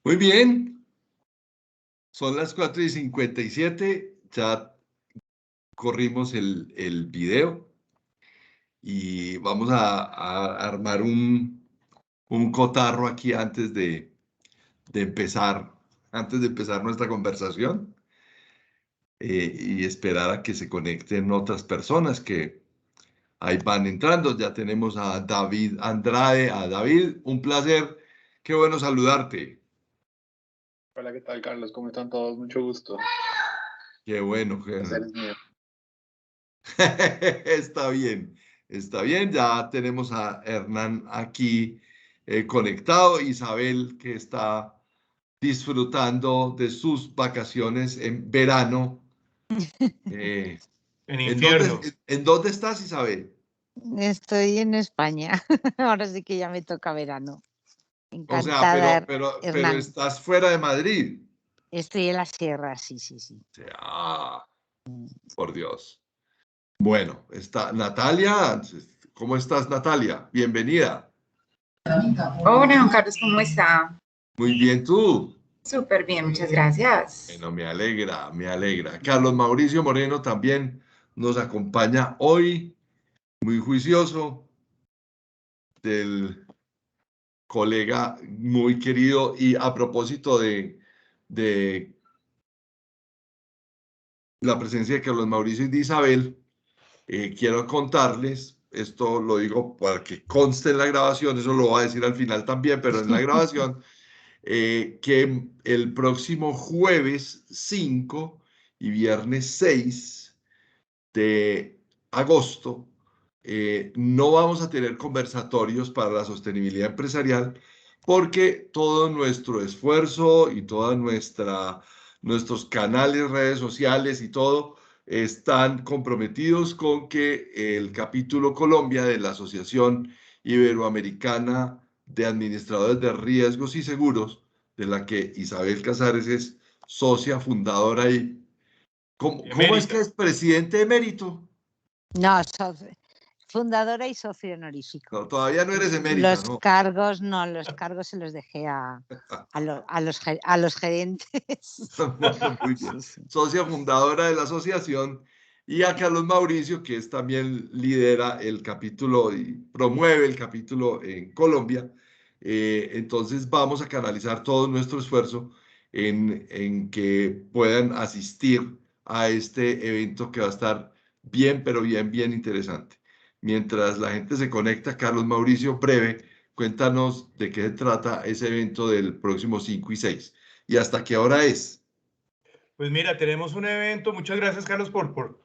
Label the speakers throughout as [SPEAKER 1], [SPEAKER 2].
[SPEAKER 1] Muy bien, son las 4:57, ya corrimos el video y vamos a armar un cotarro aquí de empezar, antes de empezar nuestra conversación y esperar a que se conecten otras personas que ahí van entrando. Ya tenemos a David Andrade. A David, un placer, qué bueno saludarte.
[SPEAKER 2] Hola, ¿qué tal, Carlos? ¿Cómo están todos? Mucho gusto.
[SPEAKER 1] Qué bueno,
[SPEAKER 2] El placer es mío.
[SPEAKER 1] Está bien, está bien. Ya tenemos a Hernán aquí conectado. Isabel, que está disfrutando de sus vacaciones en verano. Eh,
[SPEAKER 3] En
[SPEAKER 1] ¿en
[SPEAKER 3] infierno.
[SPEAKER 1] en dónde estás, Isabel?
[SPEAKER 4] Estoy en España. Ahora sí que ya me toca verano.
[SPEAKER 1] O sea,
[SPEAKER 4] Encantada,
[SPEAKER 1] pero
[SPEAKER 4] Hernán.
[SPEAKER 1] estás fuera de Madrid.
[SPEAKER 4] Estoy en la sierra, sí.
[SPEAKER 1] O sea, por Dios. Bueno, está Natalia. ¿Cómo estás, Natalia? Bienvenida.
[SPEAKER 5] Hola, Juan Carlos, ¿cómo está?
[SPEAKER 1] Muy bien, ¿tú?
[SPEAKER 5] Súper bien, muchas gracias.
[SPEAKER 1] Bueno, me alegra, me alegra. Carlos Mauricio Moreno también nos acompaña hoy, muy juicioso, del colega muy querido. Y a propósito de la presencia de Carlos Mauricio y de Isabel, quiero contarles, esto lo digo para que conste en la grabación, eso lo voy a decir al final también, pero en la grabación, que el próximo jueves 5 y viernes 6 de agosto no vamos a tener conversatorios para la sostenibilidad empresarial porque todo nuestro esfuerzo y toda nuestros canales, redes sociales y todo están comprometidos con que el capítulo Colombia de la Asociación Iberoamericana de Administradores de Riesgos y Seguros, de la que Isabel Casares es socia fundadora y ¿cómo es que es presidente emérito?
[SPEAKER 4] No, fundadora y socio honorífico.
[SPEAKER 1] No, todavía no eres emérita,
[SPEAKER 4] Los
[SPEAKER 1] ¿no?
[SPEAKER 4] cargos, no, los cargos se los dejé a los gerentes.
[SPEAKER 1] Muy bien.
[SPEAKER 4] Sí.
[SPEAKER 1] Socia fundadora de la asociación, y a Carlos Mauricio, que es también lidera el capítulo y promueve el capítulo en Colombia. Entonces vamos a canalizar todo nuestro esfuerzo en que puedan asistir a este evento que va a estar bien, pero bien interesante. Mientras la gente se conecta, Carlos Mauricio, breve, cuéntanos de qué se trata ese evento del próximo 5 y 6 y hasta qué hora es.
[SPEAKER 3] Pues mira, tenemos un evento. Muchas gracias, Carlos, por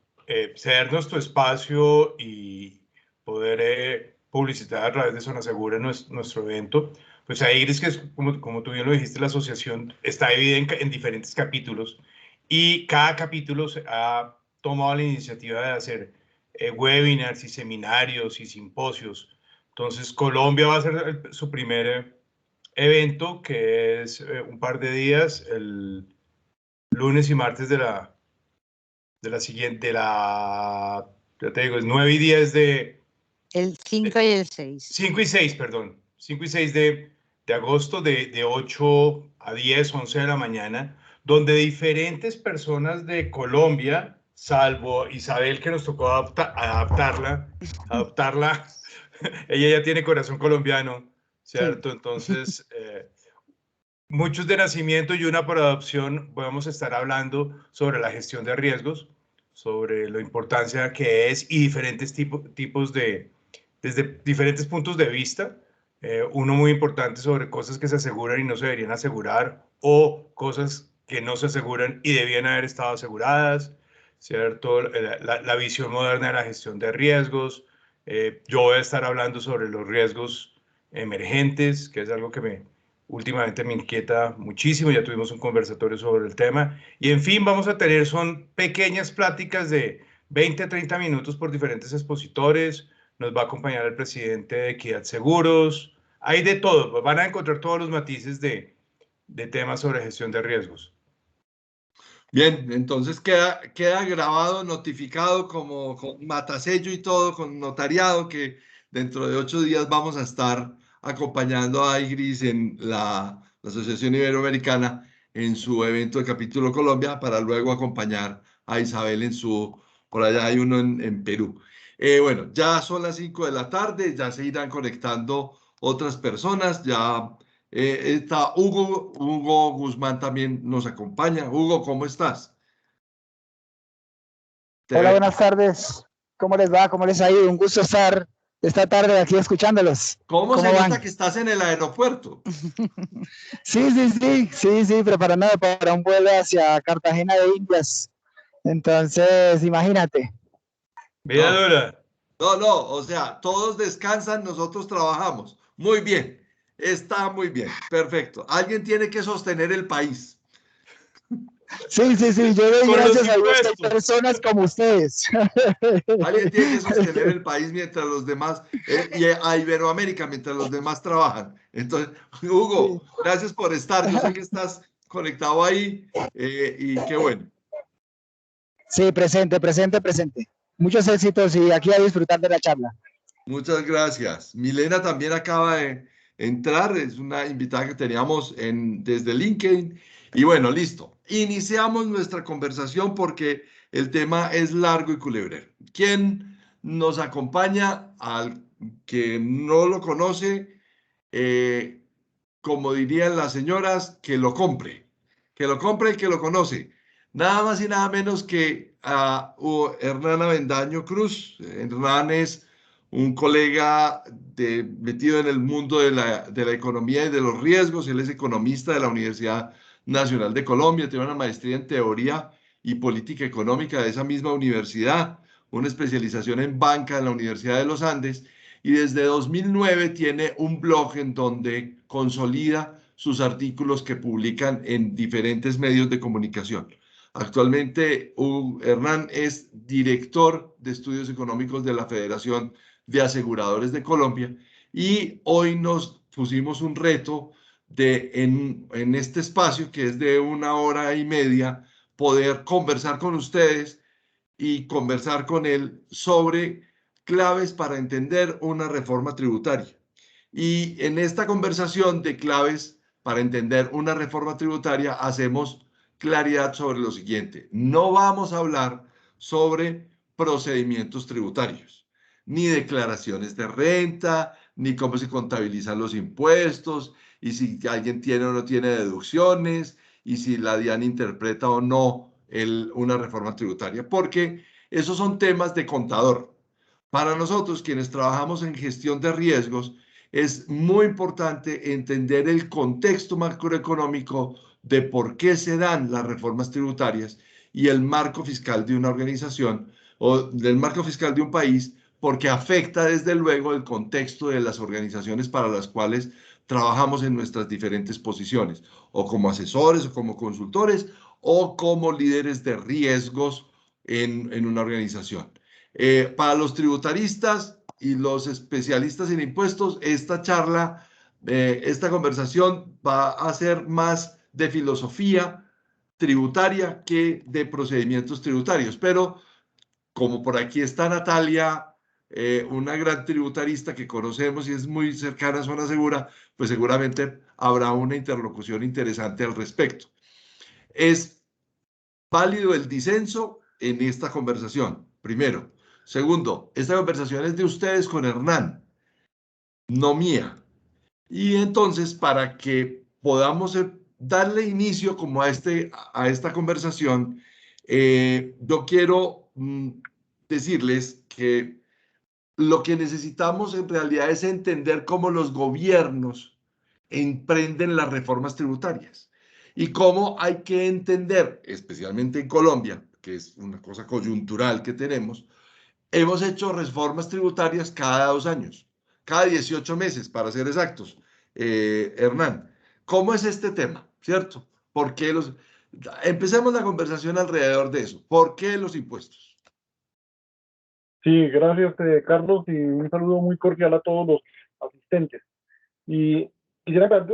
[SPEAKER 3] cedernos tu espacio y poder publicitar a través de Zona Segura nuestro evento. Pues ahí es que, como tú bien lo dijiste, la asociación está dividida en diferentes capítulos y cada capítulo se ha tomado la iniciativa de hacer webinars y seminarios y simposios. Entonces, Colombia va a ser su primer evento, que es un par de días, el lunes y martes de la siguiente, ya te digo, es 9 y 10
[SPEAKER 4] El 5 y el 6.
[SPEAKER 3] 5 y 6, perdón. 5 y 6 de agosto, de 8 a 10, 11 de la mañana, donde diferentes personas de Colombia, salvo Isabel, que nos tocó adaptarla, ella ya tiene corazón colombiano, ¿cierto? Sí. Entonces, muchos de nacimiento y una por adopción, vamos a estar hablando sobre la gestión de riesgos, sobre la importancia que es y diferentes tipos desde diferentes puntos de vista. Uno muy importante sobre cosas que se aseguran y no se deberían asegurar, o cosas que no se aseguran y debían haber estado aseguradas, ¿cierto? La visión moderna de la gestión de riesgos. Yo voy a estar hablando sobre los riesgos emergentes, que es algo que últimamente me inquieta muchísimo. Ya tuvimos un conversatorio sobre el tema. Y en fin, vamos a tener, son pequeñas pláticas de 20 a 30 minutos por diferentes expositores. Nos va a acompañar el presidente de Equidad Seguros. Hay de todo, van a encontrar todos los matices de temas sobre gestión de riesgos.
[SPEAKER 1] Bien, entonces queda grabado, notificado como con matasello y todo, con notariado, que dentro de 8 días vamos a estar acompañando a Igris en la la Asociación Iberoamericana, en su evento de Capítulo Colombia, para luego acompañar a Isabel en su, por allá hay uno en Perú. Bueno, ya son las 5 de la tarde, ya se irán conectando otras personas, ya está Hugo Guzmán también nos acompaña. Hugo, ¿cómo estás?
[SPEAKER 6] Hola, buenas tardes. ¿Cómo les va? ¿Cómo les ha ido? Un gusto estar esta tarde aquí escuchándolos.
[SPEAKER 1] ¿Cómo se
[SPEAKER 6] van?
[SPEAKER 1] nota que estás en el aeropuerto?
[SPEAKER 6] Sí, preparando para un vuelo hacia Cartagena de Indias. Entonces, imagínate.
[SPEAKER 3] Vida dura.
[SPEAKER 1] No, o sea, todos descansan, nosotros trabajamos. Muy bien, está muy bien, perfecto. Alguien tiene que sostener el país.
[SPEAKER 6] Sí, yo doy
[SPEAKER 3] Con
[SPEAKER 6] gracias
[SPEAKER 3] los
[SPEAKER 6] a Dios que hay
[SPEAKER 3] impuestos.
[SPEAKER 6] personas como ustedes.
[SPEAKER 1] Alguien tiene que sostener el país mientras los demás, y a Iberoamérica mientras los demás trabajan. Entonces, Hugo, gracias por estar. Yo sé que estás conectado ahí y qué bueno.
[SPEAKER 6] Sí, presente. Muchos éxitos y aquí a disfrutar de la charla.
[SPEAKER 1] Muchas gracias. Milena también acaba de entrar, es una invitada que teníamos desde LinkedIn. Y bueno, listo. Iniciamos nuestra conversación porque el tema es largo y culebrero. ¿Quién nos acompaña? Al que no lo conoce, como dirían las señoras, que lo compre. Que lo compre y que lo conoce. Nada más y nada menos que a Hernán Avendaño Cruz. Hernán es un colega metido en el mundo de la economía y de los riesgos. Él es economista de la Universidad Nacional de Colombia, tiene una maestría en teoría y política económica de esa misma universidad, una especialización en banca en la Universidad de los Andes y desde 2009 tiene un blog en donde consolida sus artículos que publican en diferentes medios de comunicación. Actualmente, Hernán es director de estudios económicos de la Federación de Aseguradores de Colombia y hoy nos pusimos un reto de en este espacio que es de 1 hora y media poder conversar con ustedes y conversar con él sobre claves para entender una reforma tributaria. Y en esta conversación de claves para entender una reforma tributaria hacemos claridad sobre lo siguiente. No vamos a hablar sobre procedimientos tributarios, ni declaraciones de renta, ni cómo se contabilizan los impuestos, y si alguien tiene o no tiene deducciones, y si la DIAN interpreta o no una reforma tributaria, porque esos son temas de contador. Para nosotros, quienes trabajamos en gestión de riesgos, es muy importante entender el contexto macroeconómico de por qué se dan las reformas tributarias y el marco fiscal de una organización o del marco fiscal de un país, porque afecta desde luego el contexto de las organizaciones para las cuales trabajamos en nuestras diferentes posiciones, o como asesores, o como consultores, o como líderes de riesgos en una organización. Para los tributaristas y los especialistas en impuestos, esta charla, esta conversación va a ser más de filosofía tributaria que de procedimientos tributarios. Pero como por aquí está Natalia, una gran tributarista que conocemos y es muy cercana a Zona Segura, pues seguramente habrá una interlocución interesante al respecto. Es válido el disenso en esta conversación, primero. Segundo, esta conversación es de ustedes con Hernán, no mía. Y entonces, para que podamos darle inicio como a esta conversación, yo quiero decirles que lo que necesitamos en realidad es entender cómo los gobiernos emprenden las reformas tributarias y cómo hay que entender, especialmente en Colombia, que es una cosa coyuntural que tenemos, hemos hecho reformas tributarias cada 2 años, cada 18 meses, para ser exactos. Hernán, ¿cómo es este tema? ¿Cierto? ¿Por qué los... Empecemos la conversación alrededor de eso. ¿Por qué los impuestos?
[SPEAKER 2] Sí, gracias, Carlos, y un saludo muy cordial a todos los asistentes. Y quisiera hablar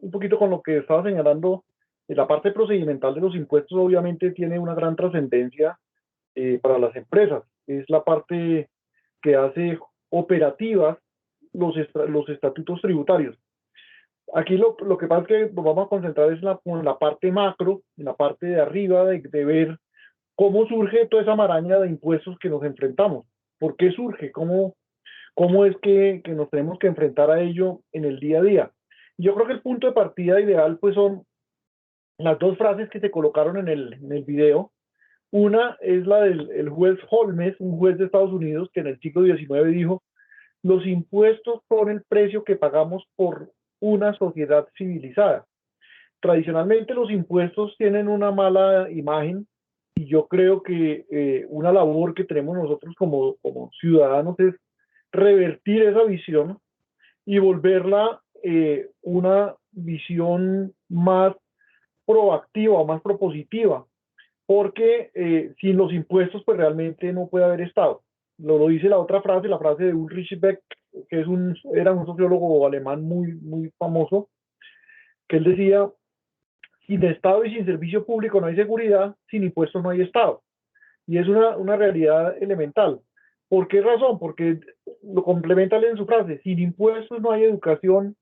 [SPEAKER 2] un poquito con lo que estaba señalando. La parte procedimental de los impuestos obviamente tiene una gran trascendencia para las empresas. Es la parte que hace operativas los estatutos tributarios. Aquí lo que pasa es que nos vamos a concentrar en la parte macro, en la parte de arriba, de ver cómo surge toda esa maraña de impuestos que nos enfrentamos. ¿Por qué surge? ¿Cómo es que nos tenemos que enfrentar a ello en el día a día? Yo creo que el punto de partida ideal pues son las dos frases que se colocaron en el video. Una es la del el juez Holmes, un juez de Estados Unidos que en el siglo XIX dijo: los impuestos son el precio que pagamos por una sociedad civilizada. Tradicionalmente los impuestos tienen una mala imagen y yo creo que una labor que tenemos nosotros como ciudadanos es revertir esa visión y volverla una visión más proactiva o más propositiva, porque sin los impuestos pues realmente no puede haber Estado. Lo dice la otra frase, la frase de Ulrich Beck, que era un sociólogo alemán muy famoso, que él decía: sin Estado y sin servicio público no hay seguridad, sin impuestos no hay Estado. Y es una realidad elemental. ¿Por qué razón? Porque lo complementa en su frase: sin impuestos no hay educación,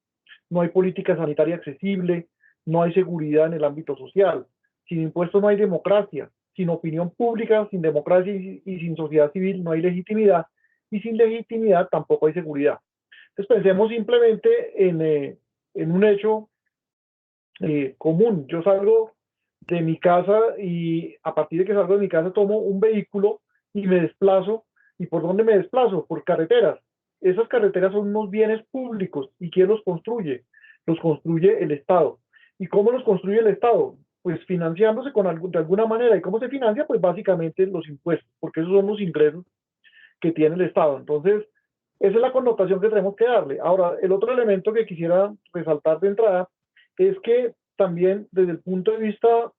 [SPEAKER 2] no hay política sanitaria accesible, no hay seguridad en el ámbito social. Sin impuestos no hay democracia, sin opinión pública, sin democracia y sin sociedad civil no hay legitimidad, y sin legitimidad tampoco hay seguridad. Entonces pensemos simplemente en un hecho común. Yo salgo de mi casa y a partir de que salgo de mi casa tomo un vehículo y me desplazo. ¿Y por dónde me desplazo? Por carreteras. Esas carreteras son unos bienes públicos. ¿Y quién los construye? Los construye el Estado. ¿Y cómo los construye el Estado? Pues financiándose de alguna manera. ¿Y cómo se financia? Pues básicamente los impuestos, porque esos son los ingresos que tiene el Estado. Entonces, esa es la connotación que tenemos que darle. Ahora, el otro elemento que quisiera resaltar de entrada es que también desde el punto de vista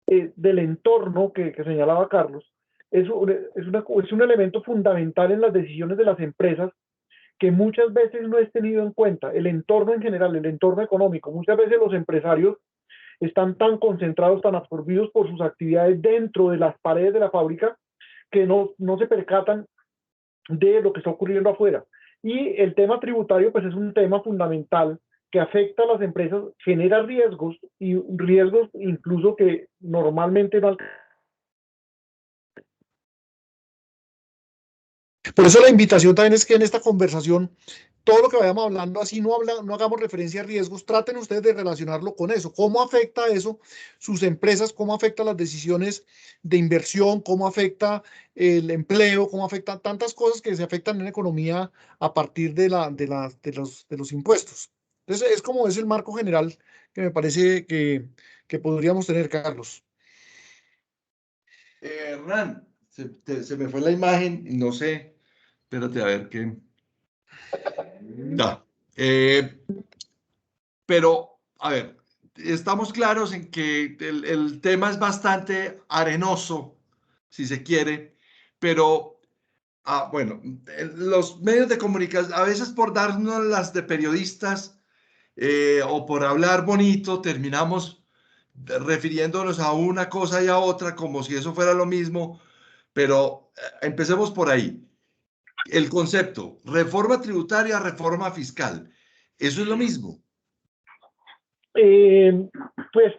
[SPEAKER 2] del entorno que señalaba Carlos, es un elemento fundamental en las decisiones de las empresas que muchas veces no es tenido en cuenta. El entorno en general, el entorno económico. Muchas veces los empresarios están tan concentrados, tan absorbidos por sus actividades dentro de las paredes de la fábrica, que no se percatan de lo que está ocurriendo afuera. Y el tema tributario pues es un tema fundamental que afecta a las empresas, genera riesgos y riesgos incluso que normalmente no.
[SPEAKER 7] Por eso la invitación también es que en esta conversación, todo lo que vayamos hablando, así no hagamos referencia a riesgos, traten ustedes de relacionarlo con eso. ¿Cómo afecta eso sus empresas? ¿Cómo afecta las decisiones de inversión? ¿Cómo afecta el empleo? ¿Cómo afectan tantas cosas que se afectan en la economía a partir de los impuestos? Entonces, es como es el marco general que me parece que podríamos tener, Carlos.
[SPEAKER 1] Hernán, se me fue la imagen y no sé. Espérate a ver qué. Da. Pero, a ver, estamos claros en que el tema es bastante arenoso, si se quiere, pero, bueno, los medios de comunicación, a veces por darnos las de periodistas o por hablar bonito, terminamos refiriéndonos a una cosa y a otra como si eso fuera lo mismo, pero empecemos por ahí. El concepto, reforma tributaria, reforma fiscal, ¿eso es lo mismo?
[SPEAKER 2] Pues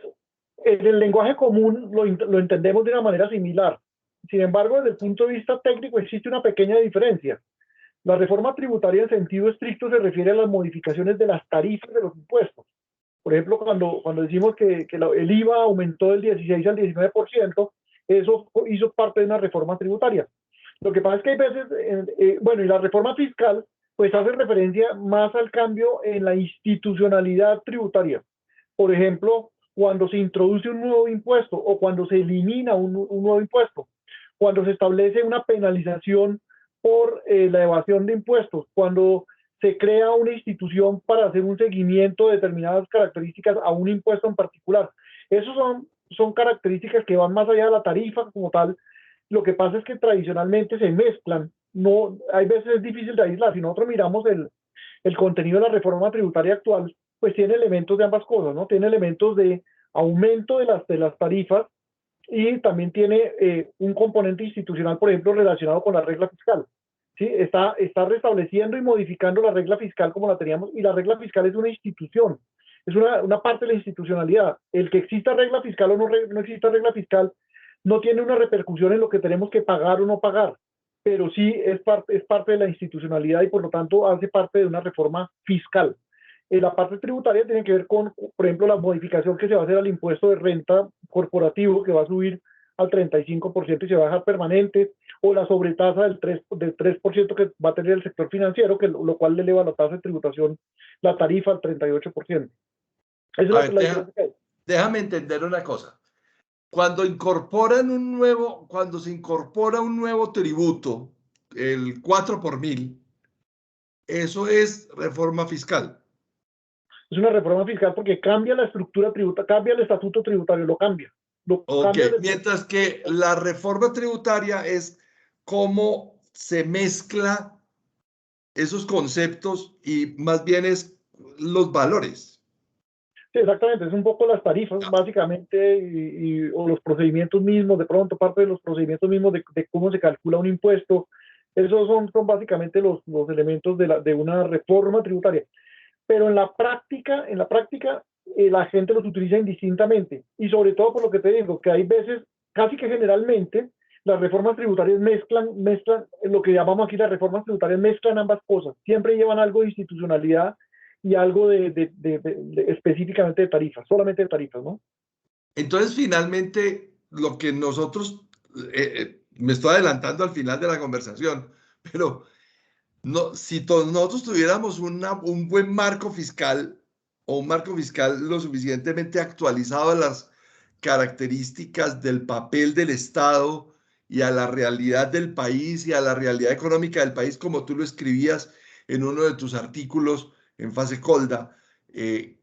[SPEAKER 2] en el lenguaje común lo entendemos de una manera similar. Sin embargo, desde el punto de vista técnico existe una pequeña diferencia. La reforma tributaria en sentido estricto se refiere a las modificaciones de las tarifas de los impuestos. Por ejemplo, cuando decimos que el IVA aumentó del 16 al 19%, eso hizo parte de una reforma tributaria. Lo que pasa es que hay veces, bueno, y la reforma fiscal, pues hace referencia más al cambio en la institucionalidad tributaria. Por ejemplo, cuando se introduce un nuevo impuesto o cuando se elimina un nuevo impuesto, cuando se establece una penalización por la evasión de impuestos, cuando se crea una institución para hacer un seguimiento de determinadas características a un impuesto en particular. Esas son características que van más allá de la tarifa como tal. Lo que pasa es que tradicionalmente se mezclan. No, hay veces es difícil de aislar. Si nosotros miramos el contenido de la reforma tributaria actual, pues tiene elementos de ambas cosas, ¿no? Tiene elementos de aumento de las tarifas y también tiene un componente institucional, por ejemplo, relacionado con la regla fiscal. ¿sí? Está restableciendo y modificando la regla fiscal como la teníamos, y la regla fiscal es una institución, es una parte de la institucionalidad. El que exista regla fiscal o no exista regla fiscal no tiene una repercusión en lo que tenemos que pagar o no pagar, pero sí es parte de la institucionalidad y por lo tanto hace parte de una reforma fiscal. La parte tributaria tiene que ver con, por ejemplo, la modificación que se va a hacer al impuesto de renta corporativo, que va a subir al 35% y se va a dejar permanente, o la sobretasa del 3% que va a tener el sector financiero, lo cual le eleva la tasa de tributación, la tarifa al 38%. Esa es la diferencia que hay.
[SPEAKER 1] Déjame entender una cosa. Cuando se incorpora un nuevo tributo, el 4 por 1000, eso es reforma fiscal.
[SPEAKER 2] Es una reforma fiscal porque cambia la estructura tributaria, cambia el estatuto tributario, lo cambia.
[SPEAKER 1] Mientras que la reforma tributaria es cómo se mezcla esos conceptos y más bien es los valores.
[SPEAKER 2] Sí, exactamente, es un poco las tarifas, básicamente, o los procedimientos mismos, de pronto parte de los procedimientos mismos de cómo se calcula un impuesto. Esos son básicamente los elementos de una reforma tributaria. Pero en la práctica, la gente los utiliza indistintamente. Y sobre todo por lo que te digo, que hay veces, casi que generalmente, las reformas tributarias mezclan, lo que llamamos aquí las reformas tributarias mezclan ambas cosas. Siempre llevan algo de institucionalidad y algo específicamente de tarifas, solamente de tarifas, ¿no?
[SPEAKER 1] Entonces, finalmente, lo que nosotros, me estoy adelantando al final de la conversación, pero no, si nosotros tuviéramos un buen marco fiscal o un marco fiscal lo suficientemente actualizado a las características del papel del Estado y a la realidad del país y a la realidad económica del país, como tú lo escribías en uno de tus artículos en Fase Colda, que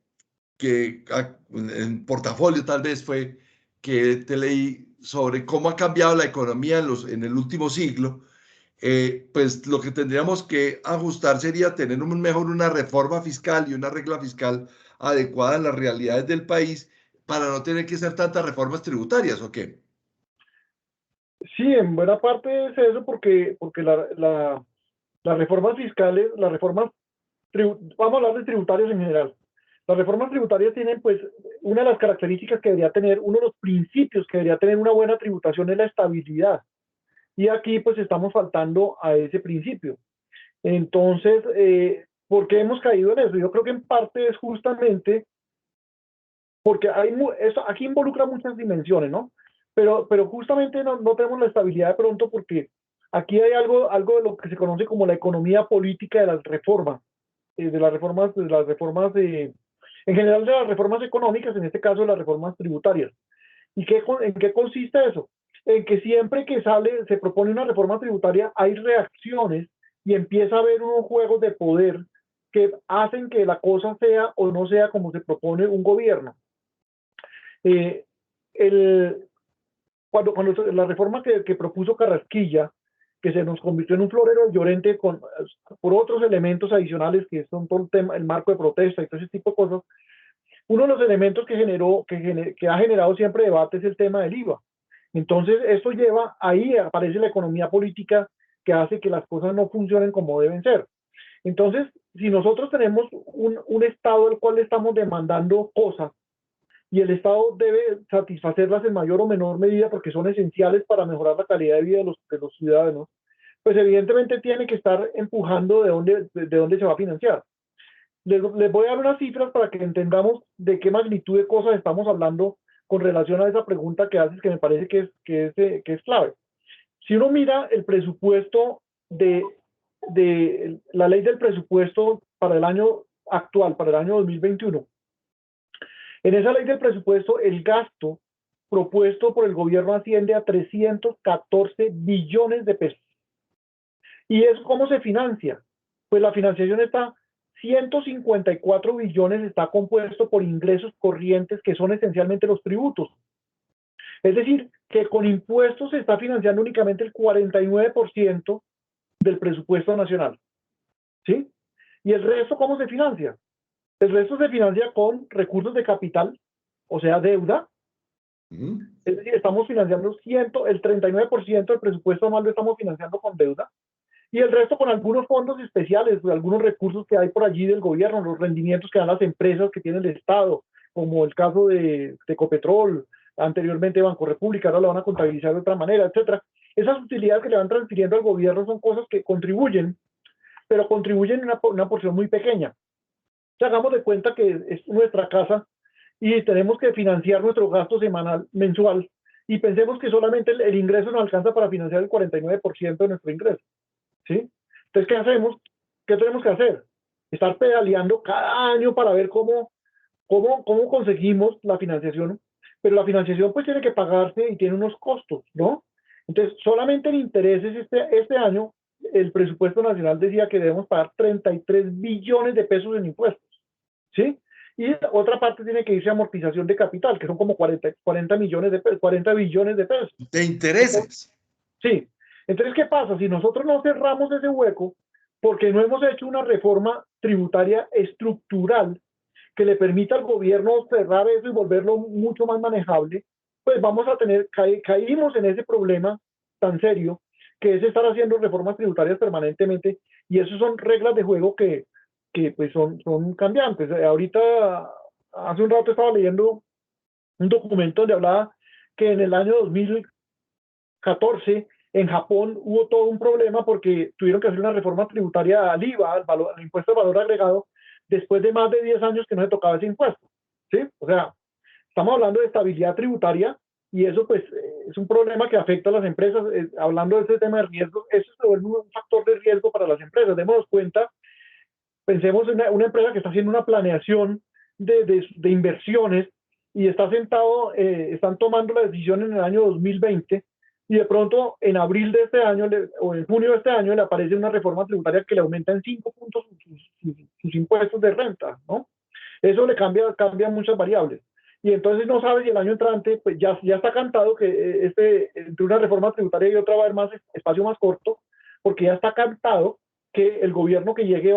[SPEAKER 1] en Portafolio tal vez fue, que te leí sobre cómo ha cambiado la economía en el último siglo. Pues lo que tendríamos que ajustar sería tener mejor una reforma fiscal y una regla fiscal adecuada a las realidades del país para no tener que hacer tantas reformas tributarias, ¿o qué?
[SPEAKER 2] Sí, en buena parte es eso porque las reformas fiscales, vamos a hablar de tributarios en general. Las reformas tributarias tienen, pues, una de las características que debería tener, uno de los principios que debería tener una buena tributación es la estabilidad. Y aquí, pues, estamos faltando a ese principio. Entonces, ¿por qué hemos caído en eso? Yo creo que en parte es justamente porque aquí involucra muchas dimensiones, ¿no? Pero justamente no tenemos la estabilidad de pronto porque aquí hay algo de lo que se conoce como la economía política de las reformas, en general de las reformas económicas, en este caso de las reformas tributarias. ¿Y en qué consiste eso? En que siempre que se propone una reforma tributaria hay reacciones y empieza a haber unos juegos de poder que hacen que la cosa sea o no sea como se propone un gobierno. Cuando la reforma que propuso Carrasquilla, que se nos convirtió en un florero de Llorente por otros elementos adicionales que son todo el marco de protesta y todo ese tipo de cosas, uno de los elementos que ha generado siempre debate es el tema del IVA. Entonces, ahí aparece la economía política que hace que las cosas no funcionen como deben ser. Entonces, si nosotros tenemos un Estado al cual le estamos demandando cosas, y el Estado debe satisfacerlas en mayor o menor medida porque son esenciales para mejorar la calidad de vida de los ciudadanos, pues evidentemente tiene que estar empujando de dónde se va a financiar. Les voy a dar unas cifras para que entendamos de qué magnitud de cosas estamos hablando con relación a esa pregunta que haces, que me parece que es clave. Si uno mira el presupuesto de la ley del presupuesto para el año actual, para el año 2021, en esa ley del presupuesto, el gasto propuesto por el gobierno asciende a 314 billones de pesos. ¿Y eso cómo se financia? Pues la financiación 154 billones está compuesto por ingresos corrientes que son esencialmente los tributos. Es decir, que con impuestos se está financiando únicamente el 49% del presupuesto nacional. ¿Sí? ¿Y el resto cómo se financia? El resto se financia con recursos de capital, o sea, deuda. Es decir, estamos financiando el 39% del presupuesto anual lo estamos financiando con deuda. y el resto con algunos fondos especiales, algunos recursos que hay por allí del gobierno, los rendimientos que dan las empresas que tiene el Estado, como el caso de Ecopetrol, anteriormente Banco República, ahora lo van a contabilizar de otra manera, etcétera. Esas utilidades que le van transfiriendo al gobierno son cosas que contribuyen, pero contribuyen en una porción muy pequeña. Hagamos de cuenta que es nuestra casa y tenemos que financiar nuestro gasto semanal, mensual, y pensemos que solamente el ingreso nos alcanza para financiar el 49% de nuestro ingreso, ¿sí? Entonces, ¿qué hacemos? ¿Qué tenemos que hacer? Estar pedaleando cada año para ver cómo conseguimos la financiación, pero la financiación pues tiene que pagarse y tiene unos costos, ¿no? Entonces, solamente en intereses este año, el presupuesto nacional decía que debemos pagar 33 billones de pesos en impuestos, ¿sí? Y otra parte tiene que irse a amortización de capital, que son como 40 billones de pesos.
[SPEAKER 1] De intereses.
[SPEAKER 2] Sí. Entonces, ¿qué pasa? Si nosotros no cerramos ese hueco, porque no hemos hecho una reforma tributaria estructural que le permita al gobierno cerrar eso y volverlo mucho más manejable, pues vamos a tener, caímos en ese problema tan serio, que es estar haciendo reformas tributarias permanentemente, y eso son reglas de juego que pues son cambiantes. Ahorita, hace un rato estaba leyendo un documento donde hablaba que en el año 2014 en Japón hubo todo un problema porque tuvieron que hacer una reforma tributaria al IVA, al impuesto de valor agregado, después de más de 10 años que no se tocaba ese impuesto, ¿sí? O sea, estamos hablando de estabilidad tributaria y eso pues es un problema que afecta a las empresas. Hablando de ese tema de riesgo, eso se vuelve un factor de riesgo para las empresas. Démonos cuenta, pensemos en una empresa que está haciendo una planeación de inversiones y están tomando la decisión en el año 2020 y de pronto en abril de este año o en junio de este año le aparece una reforma tributaria que le aumenta en 5 puntos sus impuestos de renta, ¿no? Eso le cambia muchas variables. Y entonces no sabe si el año entrante, pues ya está cantado que entre una reforma tributaria y otra va a haber más espacio más corto, porque ya está cantado que el gobierno que llegue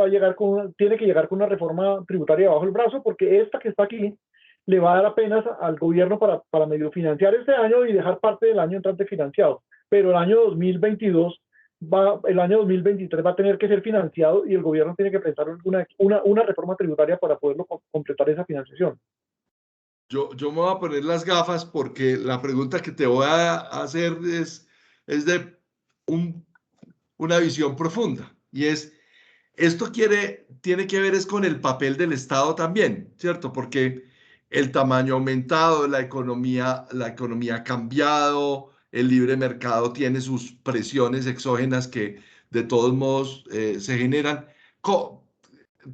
[SPEAKER 2] tiene que llegar con una reforma tributaria bajo el brazo, porque esta que está aquí le va a dar apenas al gobierno para medio financiar este año y dejar parte del año entrante financiado. Pero el año 2023 va a tener que ser financiado y el gobierno tiene que presentar una reforma tributaria para poderlo completar esa financiación.
[SPEAKER 1] Yo me voy a poner las gafas porque la pregunta que te voy a hacer es de una visión profunda, y esto tiene que ver con el papel del Estado también, ¿cierto? Porque el tamaño ha aumentado, la economía ha cambiado, el libre mercado tiene sus presiones exógenas que de todos modos se generan.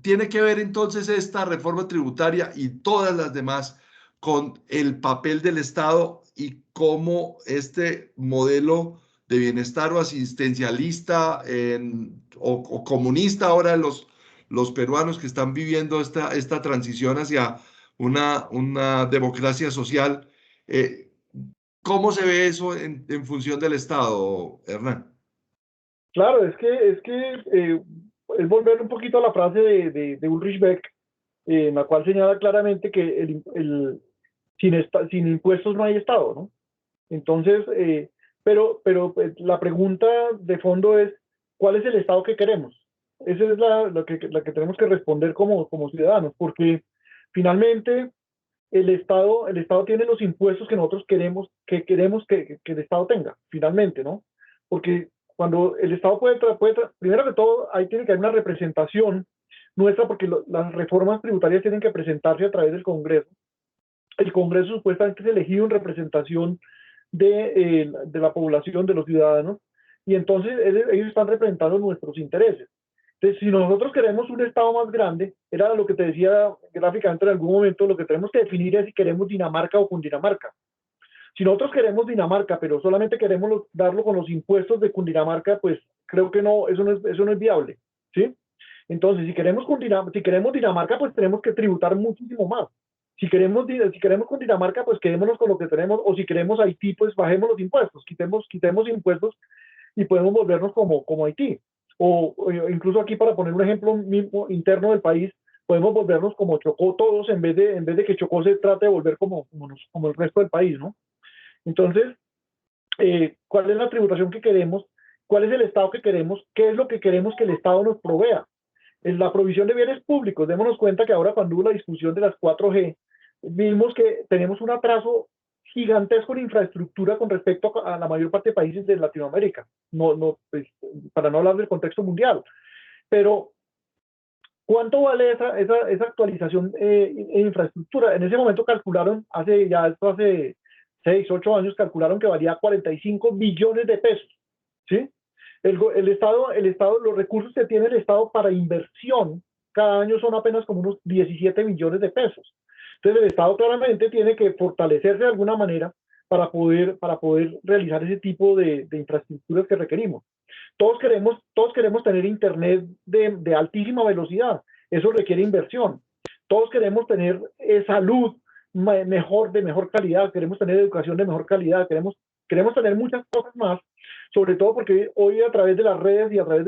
[SPEAKER 1] Tiene que ver entonces esta reforma tributaria y todas las demás con el papel del Estado y cómo este modelo de bienestar o asistencialista o comunista ahora los peruanos que están viviendo esta transición hacia una democracia social. ¿Cómo se ve eso en función del Estado, Hernán?
[SPEAKER 2] Claro, es volver un poquito a la frase de Ulrich Beck, en la cual señala claramente que sin impuestos no hay Estado, ¿no? Entonces, pero la pregunta de fondo es, ¿cuál es el Estado que queremos? Esa es la que tenemos que responder como ciudadanos, porque finalmente el Estado tiene los impuestos que nosotros queremos que el Estado tenga, finalmente, ¿no? Porque cuando el Estado primero que todo, ahí tiene que haber una representación nuestra, porque las reformas tributarias tienen que presentarse a través del Congreso. El Congreso supuestamente es elegido en representación de la población, de los ciudadanos, y entonces ellos están representando nuestros intereses. Entonces, si nosotros queremos un Estado más grande, era lo que te decía gráficamente en algún momento, lo que tenemos que definir es si queremos Dinamarca o Cundinamarca. Si nosotros queremos Dinamarca, pero solamente queremos darlo con los impuestos de Cundinamarca, pues creo que no, eso no es viable, ¿sí? Entonces, si queremos Dinamarca, pues tenemos que tributar muchísimo más. Si queremos Cundinamarca, pues quedémonos con lo que tenemos, o si queremos Haití, pues bajemos los impuestos, quitemos impuestos y podemos volvernos como Haití. O incluso aquí, para poner un ejemplo mismo interno del país, podemos volvernos como Chocó todos, en vez de que Chocó se trate de volver como el resto del país, ¿no? Entonces, ¿cuál es la tributación que queremos? cuál es el Estado que queremos, qué es lo que queremos que el Estado nos provea. En la provisión de bienes públicos, démonos cuenta que ahora cuando hubo la discusión de las 4G, vimos que tenemos un atraso gigantesco en infraestructura con respecto a la mayor parte de países de Latinoamérica, pues, para no hablar del contexto mundial. Pero, ¿cuánto vale esa actualización en infraestructura? En ese momento calcularon, hace 6, 8 años, calcularon que valía 45 billones de pesos, ¿sí? El Estado, los recursos que tiene el Estado para inversión cada año son apenas como unos 17 millones de pesos. Entonces el Estado claramente tiene que fortalecerse de alguna manera para poder realizar ese tipo de infraestructuras que requerimos. Todos queremos tener internet de altísima velocidad. Eso requiere inversión. Todos queremos tener salud de mejor calidad. Queremos tener educación de mejor calidad. Queremos tener muchas cosas más, sobre todo porque hoy a través de las redes y a través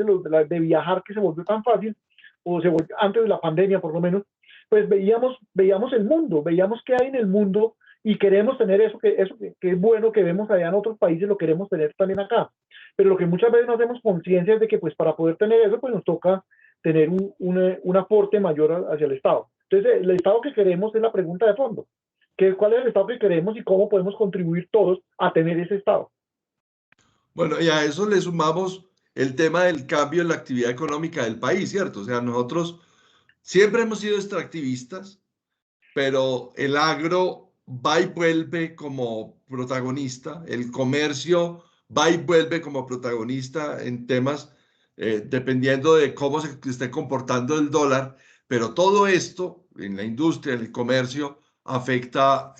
[SPEAKER 2] de viajar, que se volvió tan fácil, o se volvió antes de la pandemia por lo menos, pues veíamos el mundo, veíamos qué hay en el mundo y queremos tener eso que es bueno que vemos allá en otros países, lo queremos tener también acá. Pero lo que muchas veces no hacemos conciencia es de que pues para poder tener eso pues nos toca tener un aporte mayor hacia el Estado. Entonces el Estado que queremos es la pregunta de fondo. ¿Cuál es el Estado que queremos y cómo podemos contribuir todos a tener ese Estado?
[SPEAKER 1] Bueno, y a eso le sumamos el tema del cambio en la actividad económica del país, ¿cierto? O sea, nosotros siempre hemos sido extractivistas, pero el agro va y vuelve como protagonista, el comercio va y vuelve como protagonista en temas dependiendo de cómo se esté comportando el dólar, pero todo esto en la industria, en el comercio, afecta,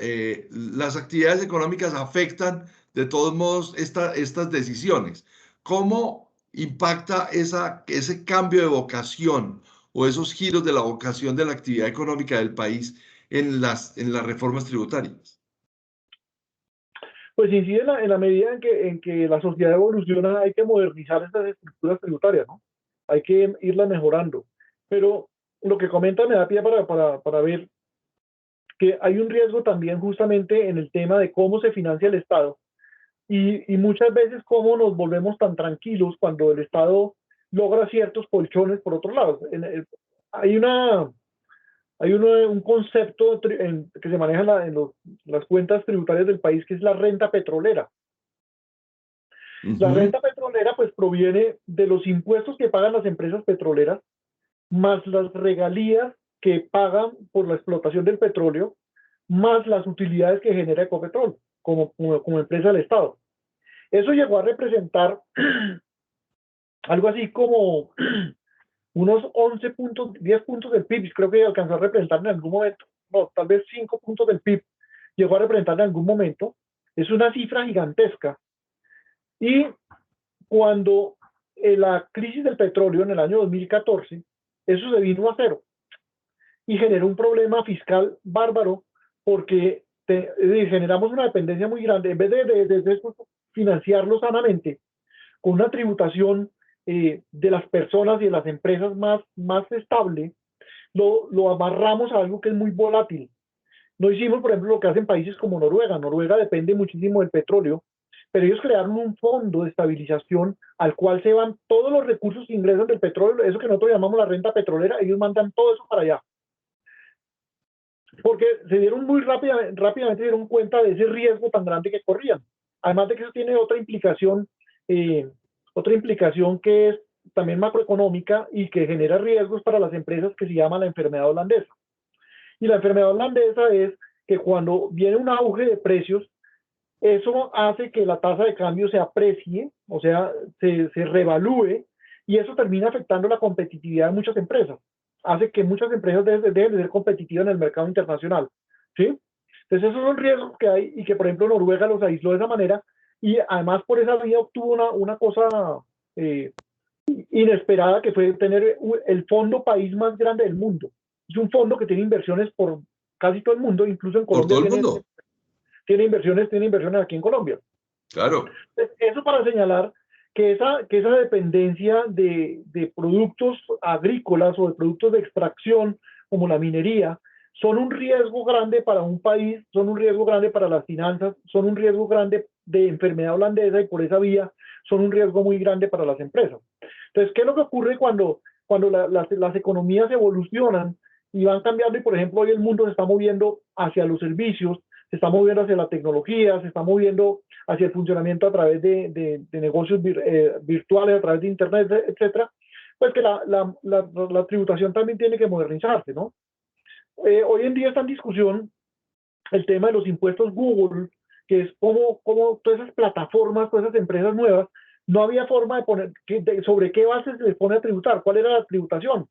[SPEAKER 1] las actividades económicas afectan de todos modos estas decisiones. ¿Cómo impacta ese cambio de vocación o esos giros de la vocación de la actividad económica del país en las reformas tributarias?
[SPEAKER 2] Pues incide en la medida en que la sociedad evoluciona, hay que modernizar estas estructuras tributarias, ¿no? Hay que irlas mejorando. Pero lo que comenta me da pie para ver que hay un riesgo también justamente en el tema de cómo se financia el Estado y muchas veces cómo nos volvemos tan tranquilos cuando el Estado logra ciertos colchones por otro lado. Hay un concepto que se maneja en las cuentas tributarias del país que es la renta petrolera. La renta petrolera pues proviene de los impuestos que pagan las empresas petroleras más las regalías que pagan por la explotación del petróleo más las utilidades que genera Ecopetrol como empresa del Estado. Eso llegó a representar algo así como unos 11 puntos, 10 puntos del PIB, creo que alcanzó a representar en algún momento, no, tal vez 5 puntos del PIB, llegó a representar en algún momento. Es una cifra gigantesca. Y cuando la crisis del petróleo en el año 2014, eso se vino a cero y generó un problema fiscal bárbaro porque generamos una dependencia muy grande. En vez de financiarlo sanamente con una tributación de las personas y de las empresas más estable, lo amarramos a algo que es muy volátil. No hicimos, por ejemplo, lo que hacen países como Noruega. Noruega depende muchísimo del petróleo, pero ellos crearon un fondo de estabilización al cual se van todos los recursos que ingresan del petróleo, eso que nosotros llamamos la renta petrolera, ellos mandan todo eso para allá. Porque se dieron muy rápidamente se dieron cuenta de ese riesgo tan grande que corrían. Además de que eso tiene otra implicación que es también macroeconómica y que genera riesgos para las empresas, que se llama la enfermedad holandesa. Y la enfermedad holandesa es que cuando viene un auge de precios, eso hace que la tasa de cambio se aprecie, o sea, se revalúe, y eso termina afectando la competitividad de muchas empresas. Hace que muchas empresas dejen de ser competitivas en el mercado internacional, ¿sí? Entonces esos son riesgos que hay y que, por ejemplo, Noruega los aisló de esa manera y además por esa vía obtuvo una cosa inesperada, que fue tener el fondo país más grande del mundo. Es un fondo que tiene inversiones por casi todo el mundo, incluso en Colombia.
[SPEAKER 1] Por todo el mundo.
[SPEAKER 2] Tiene inversiones aquí en Colombia.
[SPEAKER 1] Claro.
[SPEAKER 2] Eso para señalar que esa dependencia de productos agrícolas o de productos de extracción, como la minería, son un riesgo grande para un país, son un riesgo grande para las finanzas, son un riesgo grande de enfermedad holandesa, y por esa vía son un riesgo muy grande para las empresas. Entonces, ¿qué es lo que ocurre cuando las economías evolucionan y van cambiando? Y, por ejemplo, hoy el mundo se está moviendo hacia los servicios, se está moviendo hacia la tecnología, se está moviendo hacia el funcionamiento a través de negocios virtuales, a través de Internet, etcétera, pues que la tributación también tiene que modernizarse, ¿no? Hoy en día está en discusión el tema de los impuestos Google, que es como todas esas plataformas, todas esas empresas nuevas, no había forma de poner sobre qué base se les pone a tributar, cuál era la tributación.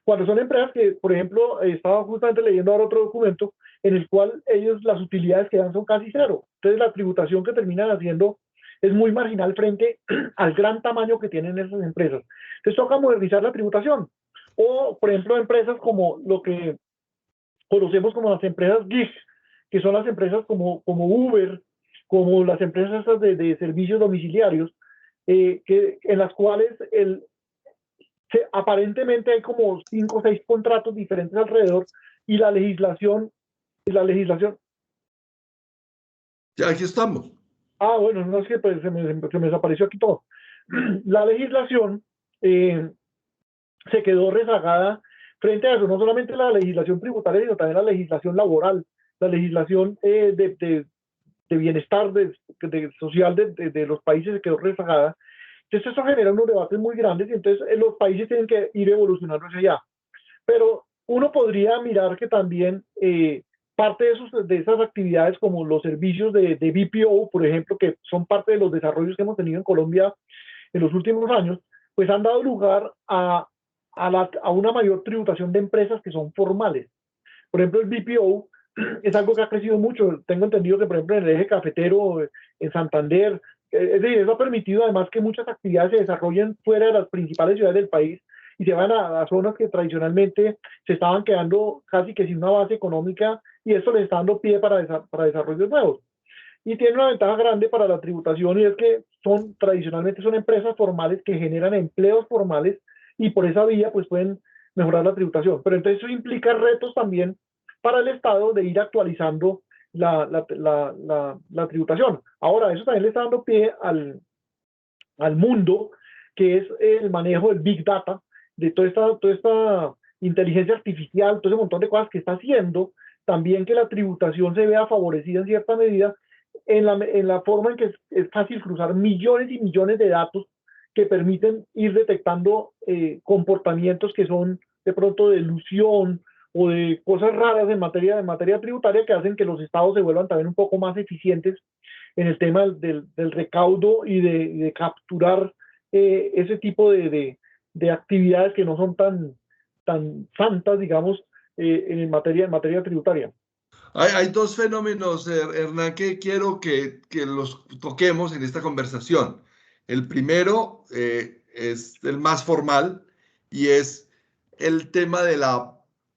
[SPEAKER 2] Cuando son empresas que, por ejemplo, estaba justamente leyendo ahora otro documento en el cual ellos las utilidades que dan son casi cero. Entonces la tributación que terminan haciendo es muy marginal frente al gran tamaño que tienen esas empresas. Entonces toca modernizar la tributación. O, por ejemplo, empresas como lo que conocemos como las empresas gig, que son las empresas como Uber, como las empresas de servicios domiciliarios, en las cuales aparentemente hay como 5 o 6 contratos diferentes alrededor y la legislación.
[SPEAKER 1] Ya aquí estamos.
[SPEAKER 2] Bueno, no es que pues, se me desapareció aquí todo. La legislación se quedó rezagada frente a eso, no solamente la legislación tributaria, sino también la legislación laboral, la legislación de bienestar social de los países se quedó rezagada. Entonces eso genera unos debates muy grandes y entonces los países tienen que ir evolucionando hacia allá. Pero uno podría mirar que también parte de esas actividades como los servicios de BPO, por ejemplo, que son parte de los desarrollos que hemos tenido en Colombia en los últimos años, pues han dado lugar a una mayor tributación de empresas que son formales. Por ejemplo, el BPO es algo que ha crecido mucho. Tengo entendido que, por ejemplo, en el eje cafetero, en Santander, es decir, eso ha permitido además que muchas actividades se desarrollen fuera de las principales ciudades del país y se van a zonas que tradicionalmente se estaban quedando casi que sin una base económica, y eso les está dando pie para desarrollos nuevos. Y tiene una ventaja grande para la tributación, y es que tradicionalmente son empresas formales que generan empleos formales y por esa vía pues pueden mejorar la tributación. Pero entonces eso implica retos también para el Estado de ir actualizando la tributación. Ahora, eso también le está dando pie al mundo, que es el manejo del Big Data, de toda esta inteligencia artificial, todo ese montón de cosas que está haciendo, también que la tributación se vea favorecida en cierta medida en la forma en que es fácil cruzar millones y millones de datos que permiten ir detectando comportamientos que son de pronto de elusión o de cosas raras en materia tributaria, que hacen que los estados se vuelvan también un poco más eficientes en el tema del recaudo y de capturar ese tipo de actividades que no son tan santas, digamos, en materia tributaria.
[SPEAKER 1] Hay dos fenómenos, Hernán, que quiero que los toquemos en esta conversación. El primero es el más formal y es el tema de la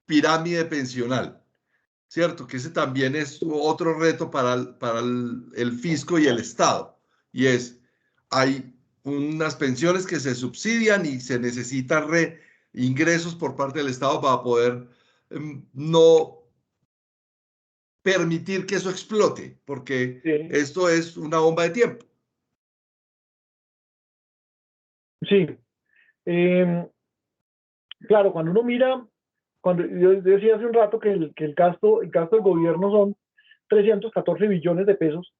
[SPEAKER 1] pirámide pensional, ¿cierto? Que ese también es otro reto para el fisco y el Estado. Y hay unas pensiones que se subsidian y se necesitan ingresos por parte del Estado para poder no permitir que eso explote, porque esto es una bomba de tiempo.
[SPEAKER 2] Sí. Claro, cuando uno mira, cuando yo decía hace un rato que el gasto del gobierno son 314 billones de pesos,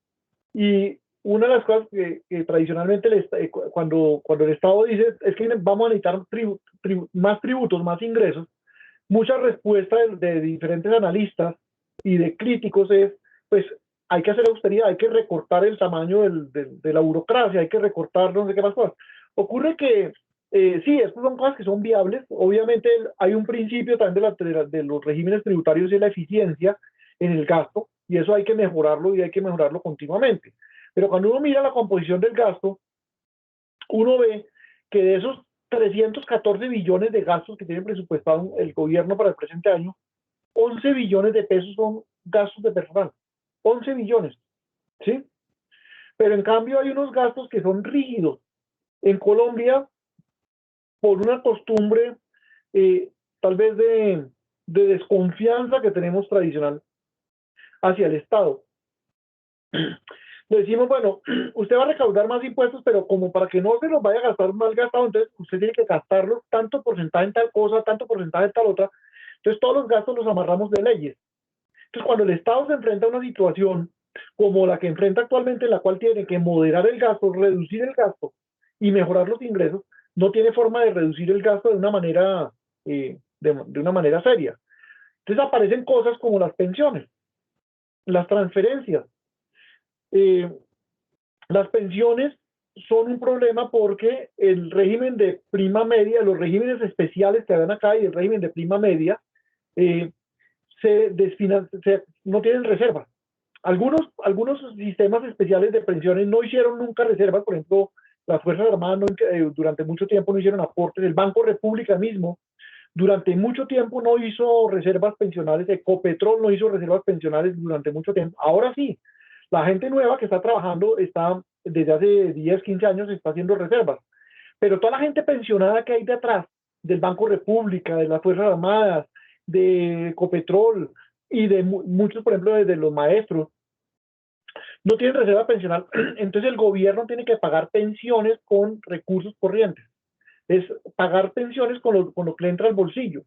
[SPEAKER 2] y una de las cosas que tradicionalmente cuando el Estado dice es que vamos a necesitar más tributos, más ingresos, muchas respuestas de diferentes analistas y de críticos es, pues hay que hacer austeridad, hay que recortar el tamaño de la burocracia, hay que recortar no sé qué más cosas. Ocurre que sí, estas son cosas que son viables. Obviamente hay un principio también de los regímenes tributarios, y es la eficiencia en el gasto, y eso hay que mejorarlo y hay que mejorarlo continuamente. Pero cuando uno mira la composición del gasto, uno ve que de esos 314 billones de gastos que tiene presupuestado el gobierno para el presente año, 11 billones de pesos son gastos de personal. 11 billones, ¿sí? Pero en cambio hay unos gastos que son rígidos. En Colombia, por una costumbre tal vez de desconfianza que tenemos tradicional hacia el Estado, le decimos, bueno, usted va a recaudar más impuestos, pero como para que no se los vaya a gastar mal gastado, entonces usted tiene que gastarlos tanto porcentaje en tal cosa, tanto porcentaje en tal otra. Entonces todos los gastos los amarramos de leyes. Entonces cuando el Estado se enfrenta a una situación como la que enfrenta actualmente, en la cual tiene que moderar el gasto, reducir el gasto y mejorar los ingresos, no tiene forma de reducir el gasto de una manera, de una manera seria. Entonces aparecen cosas como las pensiones, las transferencias. Las pensiones son un problema porque el régimen de prima media, los regímenes especiales que hagan acá y el régimen de prima media, no tienen reservas. Algunos sistemas especiales de pensiones no hicieron nunca reservas. Por ejemplo, las Fuerzas Armadas durante mucho tiempo no hicieron aportes. El Banco República mismo durante mucho tiempo no hizo reservas pensionales. Ecopetrol no hizo reservas pensionales durante mucho tiempo. Ahora sí, la gente nueva que está trabajando está desde hace 10, 15 años está haciendo reservas. Pero toda la gente pensionada que hay detrás del Banco República, de las Fuerzas Armadas, de Ecopetrol y de muchos, por ejemplo, de los maestros, no tienen reserva pensional. Entonces el gobierno tiene que pagar pensiones con recursos corrientes. Es pagar pensiones con lo que le entra al bolsillo.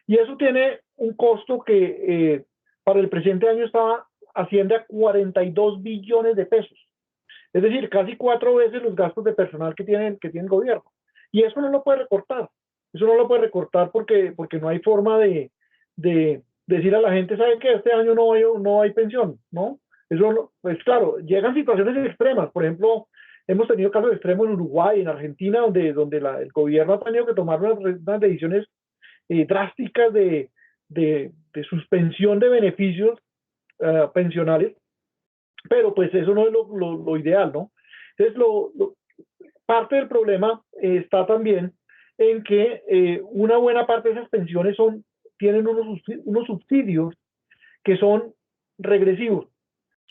[SPEAKER 2] Y eso tiene un costo que para el presente año asciende a 42 billones de pesos. Es decir, casi 4 veces los gastos de personal que tiene el gobierno. Y eso no lo puede recortar. Eso no lo puede recortar porque no hay forma de decir a la gente, ¿sabe qué? Este año no hay pensión, ¿no? Eso no, pues claro, llegan situaciones extremas. Por ejemplo, hemos tenido casos extremos en Uruguay, en Argentina, donde el gobierno ha tenido que tomar unas decisiones drásticas de suspensión de beneficios pensionales, pero pues eso no es lo ideal, ¿no? Entonces, parte del problema está también en que una buena parte de esas pensiones tienen unos subsidios que son regresivos.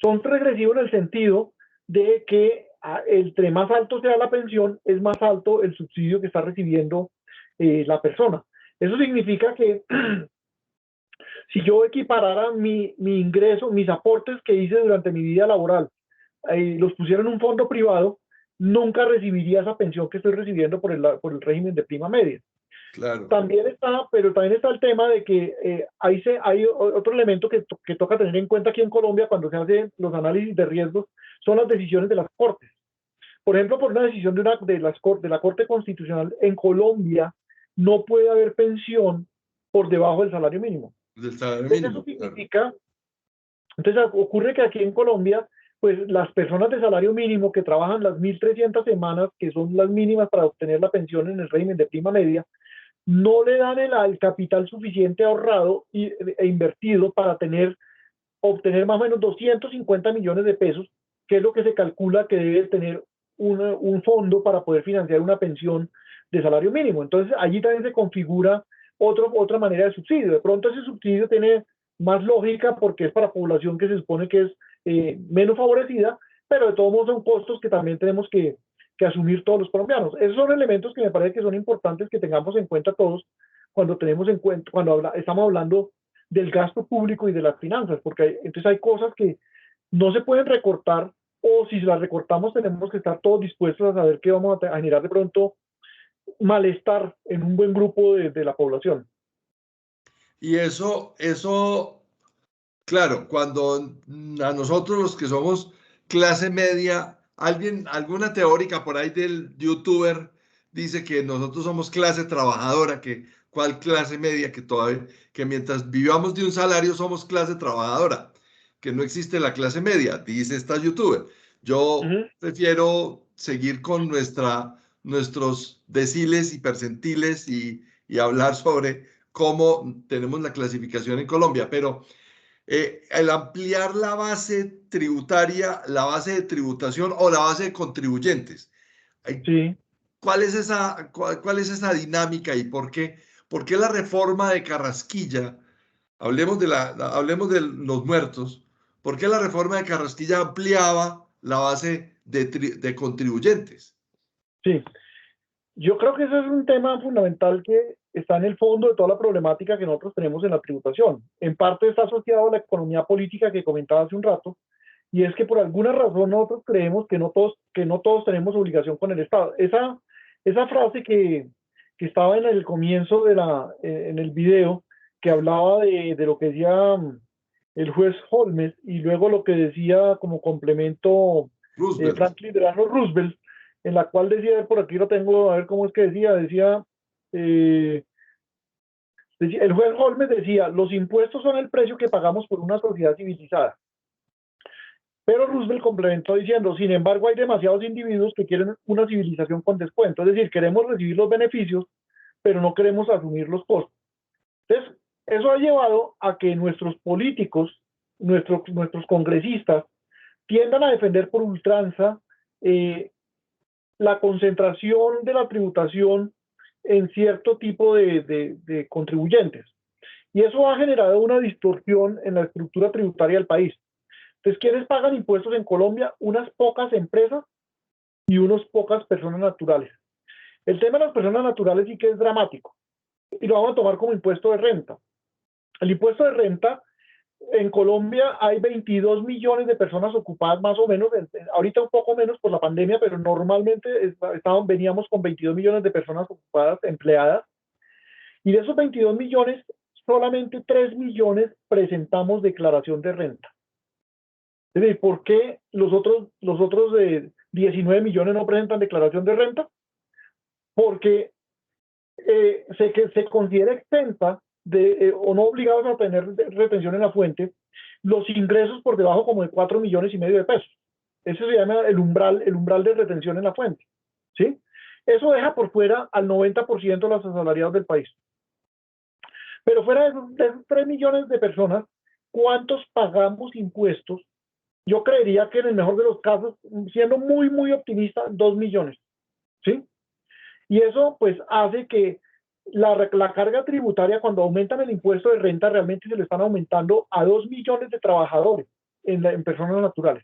[SPEAKER 2] Son regresivos en el sentido de que entre más alto sea la pensión, es más alto el subsidio que está recibiendo la persona. Eso significa que si yo equiparara mi ingreso, mis aportes que hice durante mi vida laboral, los pusiera en un fondo privado, nunca recibiría esa pensión que estoy recibiendo por el régimen de prima media.
[SPEAKER 1] Claro.
[SPEAKER 2] Pero también está el tema de que hay otro elemento que toca tener en cuenta aquí en Colombia cuando se hacen los análisis de riesgos, son las decisiones de las Cortes. Por ejemplo, por una decisión de la Corte Constitucional en Colombia, no puede haber pensión por debajo del salario mínimo.
[SPEAKER 1] Del salario mínimo.
[SPEAKER 2] Eso significa, entonces ocurre que aquí en Colombia, pues las personas de salario mínimo que trabajan las 1.300 semanas, que son las mínimas para obtener la pensión en el régimen de prima media, no le dan el capital suficiente ahorrado e invertido para obtener más o menos 250 millones de pesos, que es lo que se calcula que debe tener un fondo para poder financiar una pensión de salario mínimo. Entonces allí también se configura otra manera de subsidio. De pronto ese subsidio tiene más lógica porque es para población que se supone que es menos favorecida, pero de todos modos son costos que también tenemos que asumir todos los colombianos. Esos son elementos que me parece que son importantes que tengamos en cuenta todos cuando estamos hablando del gasto público y de las finanzas, porque entonces hay cosas que no se pueden recortar, o si las recortamos tenemos que estar todos dispuestos a saber que vamos a generar de pronto malestar en un buen grupo de la población.
[SPEAKER 1] Y eso, claro, cuando a nosotros los que somos clase media, alguna teórica por ahí del youtuber dice que nosotros somos clase trabajadora, que cuál clase media, que mientras vivamos de un salario somos clase trabajadora, que no existe la clase media, dice esta youtuber. Yo prefiero seguir con nuestros deciles y percentiles y hablar sobre cómo tenemos la clasificación en Colombia, pero el ampliar la base tributaria, la base de tributación o la base de contribuyentes.
[SPEAKER 2] Sí.
[SPEAKER 1] ¿Cuál es esa dinámica y por qué la reforma de Carrasquilla, hablemos de los muertos, por qué la reforma de Carrasquilla ampliaba la base de contribuyentes?
[SPEAKER 2] Sí, yo creo que ese es un tema fundamental que está en el fondo de toda la problemática que nosotros tenemos en la tributación. En parte está asociado a la economía política que comentaba hace un rato, y es que por alguna razón nosotros creemos que no todos tenemos obligación con el Estado. Esa frase que estaba en el comienzo en el video, que hablaba de lo que decía el juez Holmes, y luego lo que decía como complemento Franklin Delano Roosevelt, en la cual decía, por aquí lo tengo, a ver cómo es que decía, el juez Holmes decía, los impuestos son el precio que pagamos por una sociedad civilizada. Pero Roosevelt complementó diciendo, sin embargo, hay demasiados individuos que quieren una civilización con descuento, es decir, queremos recibir los beneficios, pero no queremos asumir los costos. Entonces, eso ha llevado a que nuestros políticos, nuestros congresistas, tiendan a defender por ultranza la concentración de la tributación en cierto tipo de contribuyentes. Y eso ha generado una distorsión en la estructura tributaria del país. Entonces, ¿quiénes pagan impuestos en Colombia? Unas pocas empresas y unas pocas personas naturales. El tema de las personas naturales sí que es dramático, y lo vamos a tomar como impuesto de renta. El impuesto de renta, en Colombia hay 22 millones de personas ocupadas más o menos, ahorita un poco menos por la pandemia, pero normalmente veníamos con 22 millones de personas ocupadas, empleadas, y de esos 22 millones, solamente 3 millones presentamos declaración de renta. Es decir, ¿por qué los otros 19 millones no presentan declaración de renta? Porque se considera exenta o no obligados a tener retención en la fuente los ingresos por debajo como de 4,5 millones de pesos. Eso se llama el umbral de retención en la fuente, ¿sí? Eso deja por fuera al 90% de los asalariados del país. Pero fuera de esos 3 millones de personas, ¿cuántos pagamos impuestos? Yo creería que en el mejor de los casos, siendo muy, muy optimista, 2 millones, ¿sí? Y eso pues hace que la carga tributaria, cuando aumentan el impuesto de renta, realmente se le están aumentando a 2 millones de trabajadores en personas naturales.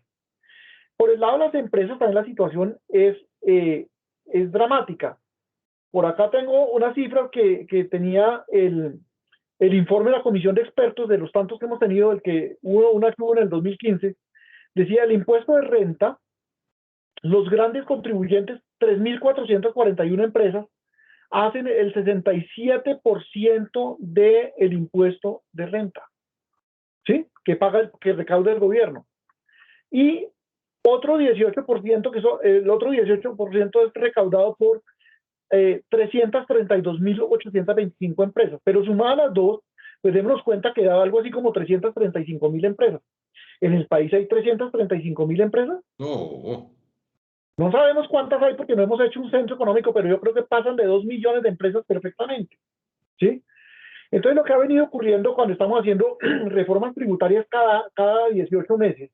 [SPEAKER 2] Por el lado de las empresas también la situación es dramática. Por acá tengo una cifra que tenía el informe de la comisión de expertos, de los tantos que hemos tenido, una que hubo en el 2015, decía el impuesto de renta, los grandes contribuyentes, 3.441 empresas, hacen el 67% del impuesto de renta, ¿sí? Que recauda el gobierno. Y otro 18%, el otro 18% es recaudado por 332.825 empresas. Pero sumadas las dos, pues démonos cuenta que da algo así como 335.000 empresas. ¿En el país hay 335.000 empresas?
[SPEAKER 1] No.
[SPEAKER 2] No sabemos cuántas hay porque no hemos hecho un censo económico, pero yo creo que pasan de 2 millones de empresas perfectamente, ¿sí? Entonces, lo que ha venido ocurriendo cuando estamos haciendo reformas tributarias cada 18 meses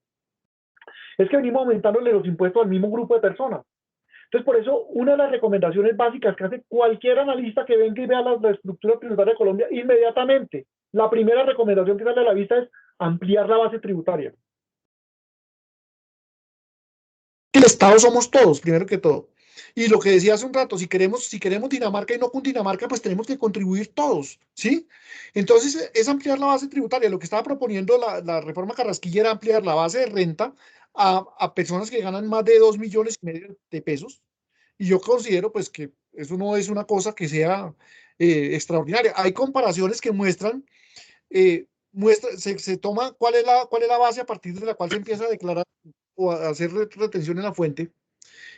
[SPEAKER 2] es que venimos aumentándole los impuestos al mismo grupo de personas. Entonces, por eso, una de las recomendaciones básicas que hace cualquier analista que venga y vea la estructura tributaria de Colombia, inmediatamente, la primera recomendación que sale a la vista es ampliar la base tributaria.
[SPEAKER 7] El Estado somos todos, primero que todo. Y lo que decía hace un rato, si queremos Dinamarca y no Cundinamarca, pues tenemos que contribuir todos, ¿sí? Entonces, es ampliar la base tributaria. Lo que estaba proponiendo la reforma Carrasquilla era ampliar la base de renta a personas que ganan más de 2,5 millones de pesos. Y yo considero, pues, que eso no es una cosa que sea extraordinaria. Hay comparaciones que muestran, se toma cuál es la base a partir de la cual se empieza a declarar o a hacer retención en la fuente,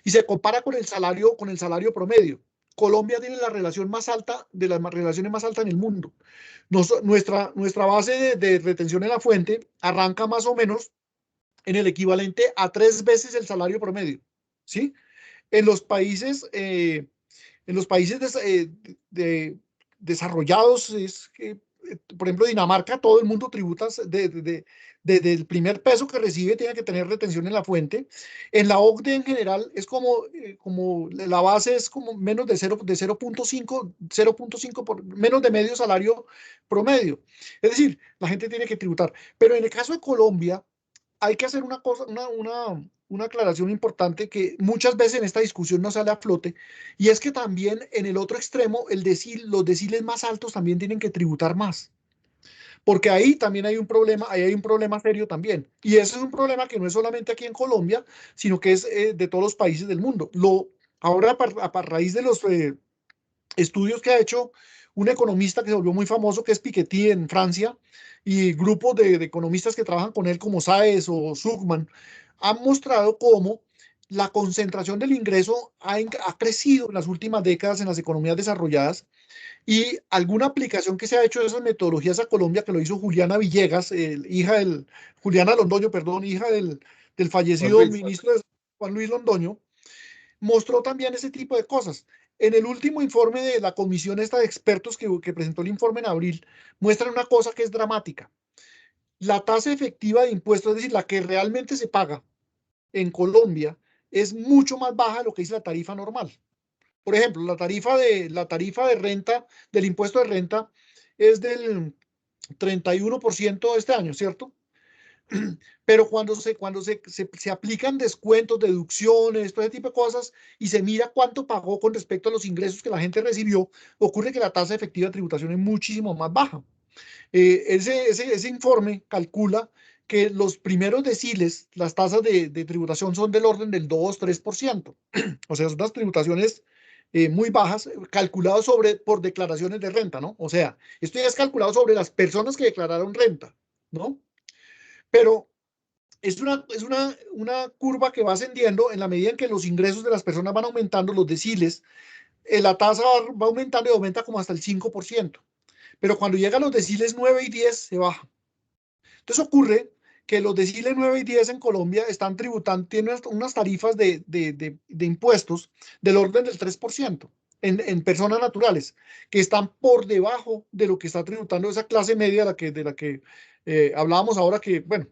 [SPEAKER 7] y se compara con el salario promedio. Colombia tiene la relación más alta, de las relaciones más altas en el mundo. Nuestra base de retención en la fuente arranca más o menos en el equivalente a 3 veces el salario promedio, ¿sí? En los países desarrollados, por ejemplo, Dinamarca, todo el mundo tributa desde el primer peso que recibe, tiene que tener retención en la fuente. En la OCDE en general es como la base es como menos de 0.5, menos de medio salario promedio. Es decir, la gente tiene que tributar. Pero en el caso de Colombia, hay que hacer una aclaración importante que muchas veces en esta discusión no sale a flote, y es que también en el otro extremo, los deciles más altos también tienen que tributar más. porque ahí también hay un problema, ahí hay un problema serio también. Y ese es un problema que no es solamente aquí en Colombia, sino que es de todos los países del mundo. Ahora, a raíz de los estudios que ha hecho un economista que se volvió muy famoso, que es Piketty en Francia, y grupos de economistas que trabajan con él, como Saez o Zuckman, han mostrado cómo la concentración del ingreso ha crecido en las últimas décadas en las economías desarrolladas, y alguna aplicación que se ha hecho de esas metodologías a Colombia, que lo hizo Juliana Villegas, Juliana Londoño, perdón, hija del fallecido ministro de Juan Luis Londoño, mostró también ese tipo de cosas. En el último informe de la comisión esta de expertos que presentó el informe en abril, muestran una cosa que es dramática. La tasa efectiva de impuestos, es decir, la que realmente se paga en Colombia, es mucho más baja de lo que dice la tarifa normal. Por ejemplo, la tarifa de renta, del impuesto de renta, es del 31% este año, ¿cierto? Pero cuando se aplican descuentos, deducciones, todo ese tipo de cosas, y se mira cuánto pagó con respecto a los ingresos que la gente recibió, ocurre que la tasa efectiva de tributación es muchísimo más baja. Ese informe calcula que los primeros deciles, las tasas de tributación son del orden del 2-3%. O sea, son unas tributaciones muy bajas, calculadas por declaraciones de renta, ¿no? O sea, esto ya es calculado sobre las personas que declararon renta, ¿no? Pero es una curva que va ascendiendo en la medida en que los ingresos de las personas van aumentando, los deciles, la tasa va aumentando y aumenta como hasta el 5%. Pero cuando llega a los deciles 9 y 10 se baja. Entonces ocurre que los deciles 9 y 10 en Colombia están tributando, tienen unas tarifas de impuestos del orden del 3% en personas naturales, que están por debajo de lo que está tributando esa clase media de la que hablábamos ahora, que, bueno,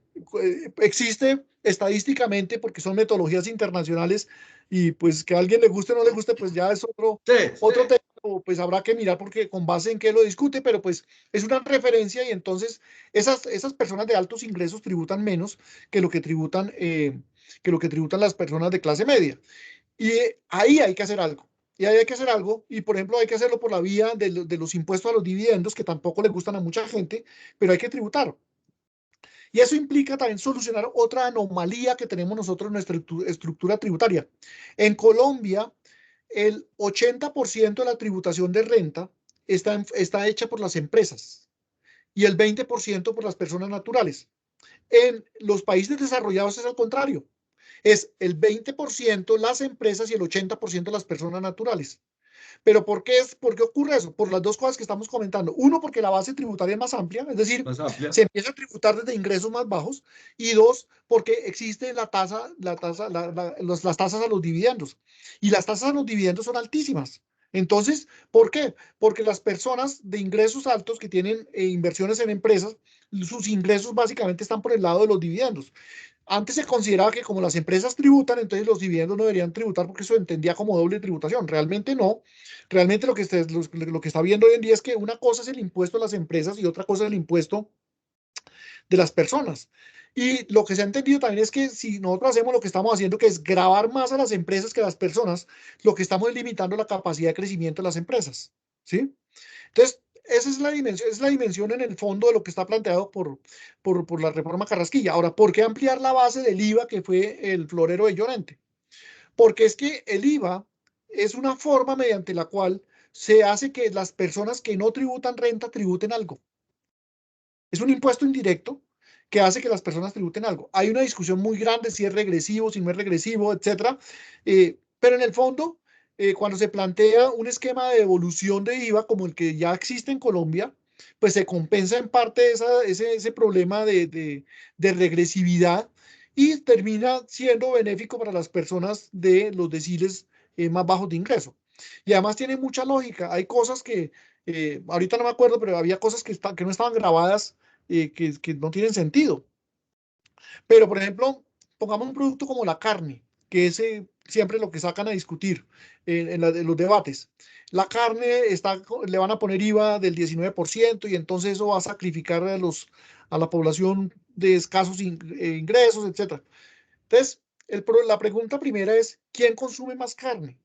[SPEAKER 7] existe estadísticamente porque son metodologías internacionales, y pues que a alguien le guste o no le guste, pues ya es otro tema, pues habrá que mirar porque con base en qué lo discute, pero pues es una referencia, y entonces esas personas de altos ingresos tributan menos que lo que tributan las personas de clase media. Y ahí hay que hacer algo. Y ahí hay que hacer algo, y por ejemplo hay que hacerlo por la vía de los impuestos a los dividendos, que tampoco le gustan a mucha gente, pero hay que tributar. Y eso implica también solucionar otra anomalía que tenemos nosotros en nuestra estructura tributaria. En Colombia, el 80% de la tributación de renta está hecha por las empresas y el 20% por las personas naturales. En los países desarrollados es al contrario. Es el 20% las empresas y el 80% las personas naturales. ¿Pero por qué ocurre eso? Por las dos cosas que estamos comentando. Uno, porque la base tributaria es más amplia, es decir, se empieza a tributar desde ingresos más bajos. Y dos, porque existe las tasas a los dividendos. Y las tasas a los dividendos son altísimas. Entonces, ¿por qué? Porque las personas de ingresos altos que tienen inversiones en empresas, sus ingresos básicamente están por el lado de los dividendos. Antes se consideraba que como las empresas tributan, entonces los dividendos no deberían tributar porque eso entendía como doble tributación. Realmente no. Realmente lo que está viendo hoy en día es que una cosa es el impuesto a las empresas y otra cosa es el impuesto de las personas. Y lo que se ha entendido también es que si nosotros hacemos lo que estamos haciendo, que es gravar más a las empresas que a las personas, lo que estamos es limitando la capacidad de crecimiento de las empresas. ¿Sí? Entonces, esa es la dimensión en el fondo de lo que está planteado por la reforma Carrasquilla. Ahora, ¿por qué ampliar la base del IVA, que fue el florero de Llorente? Porque es que el IVA es una forma mediante la cual se hace que las personas que no tributan renta tributen algo. Es un impuesto indirecto que hace que las personas tributen algo. Hay una discusión muy grande si es regresivo, si no es regresivo, etcétera. Pero en el fondo, cuando se plantea un esquema de devolución de IVA como el que ya existe en Colombia, pues se compensa en parte ese problema de regresividad, y termina siendo benéfico para las personas de los deciles más bajos de ingreso. Y además tiene mucha lógica. Hay cosas que, ahorita no me acuerdo, pero había cosas que no estaban grabadas, que no tienen sentido. Pero, por ejemplo, pongamos un producto como la carne, que es siempre lo que sacan a discutir en los debates. La carne le van a poner IVA del 19%, y entonces eso va a sacrificar a la población de escasos ingresos, etc. Entonces, la pregunta primera es, ¿quién consume más carne?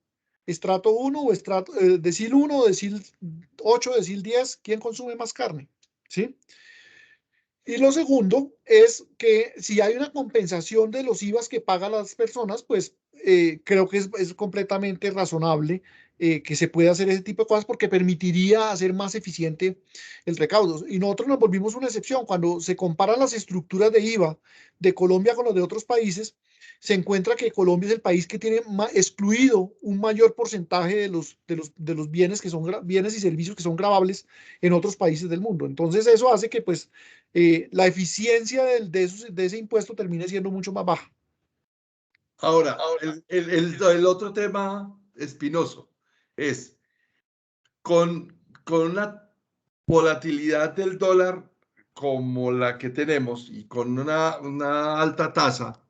[SPEAKER 7] ¿Estrato 1 o decil 1 o decil 8, decil 10? ¿Quién consume más carne? ¿Sí? Y lo segundo es que si hay una compensación de los IVAs que pagan las personas, pues creo que es completamente razonable que se pueda hacer ese tipo de cosas porque permitiría hacer más eficiente el recaudo. Y nosotros nos volvimos una excepción. Cuando se comparan las estructuras de IVA de Colombia con las de otros países, se encuentra que Colombia es el país que tiene excluido un mayor porcentaje de los bienes que son bienes y servicios que son gravables en otros países del mundo. Entonces eso hace que pues la eficiencia de ese impuesto termine siendo mucho más baja.
[SPEAKER 1] Ahora, el otro tema espinoso es con una volatilidad del dólar como la que tenemos y con una alta tasa,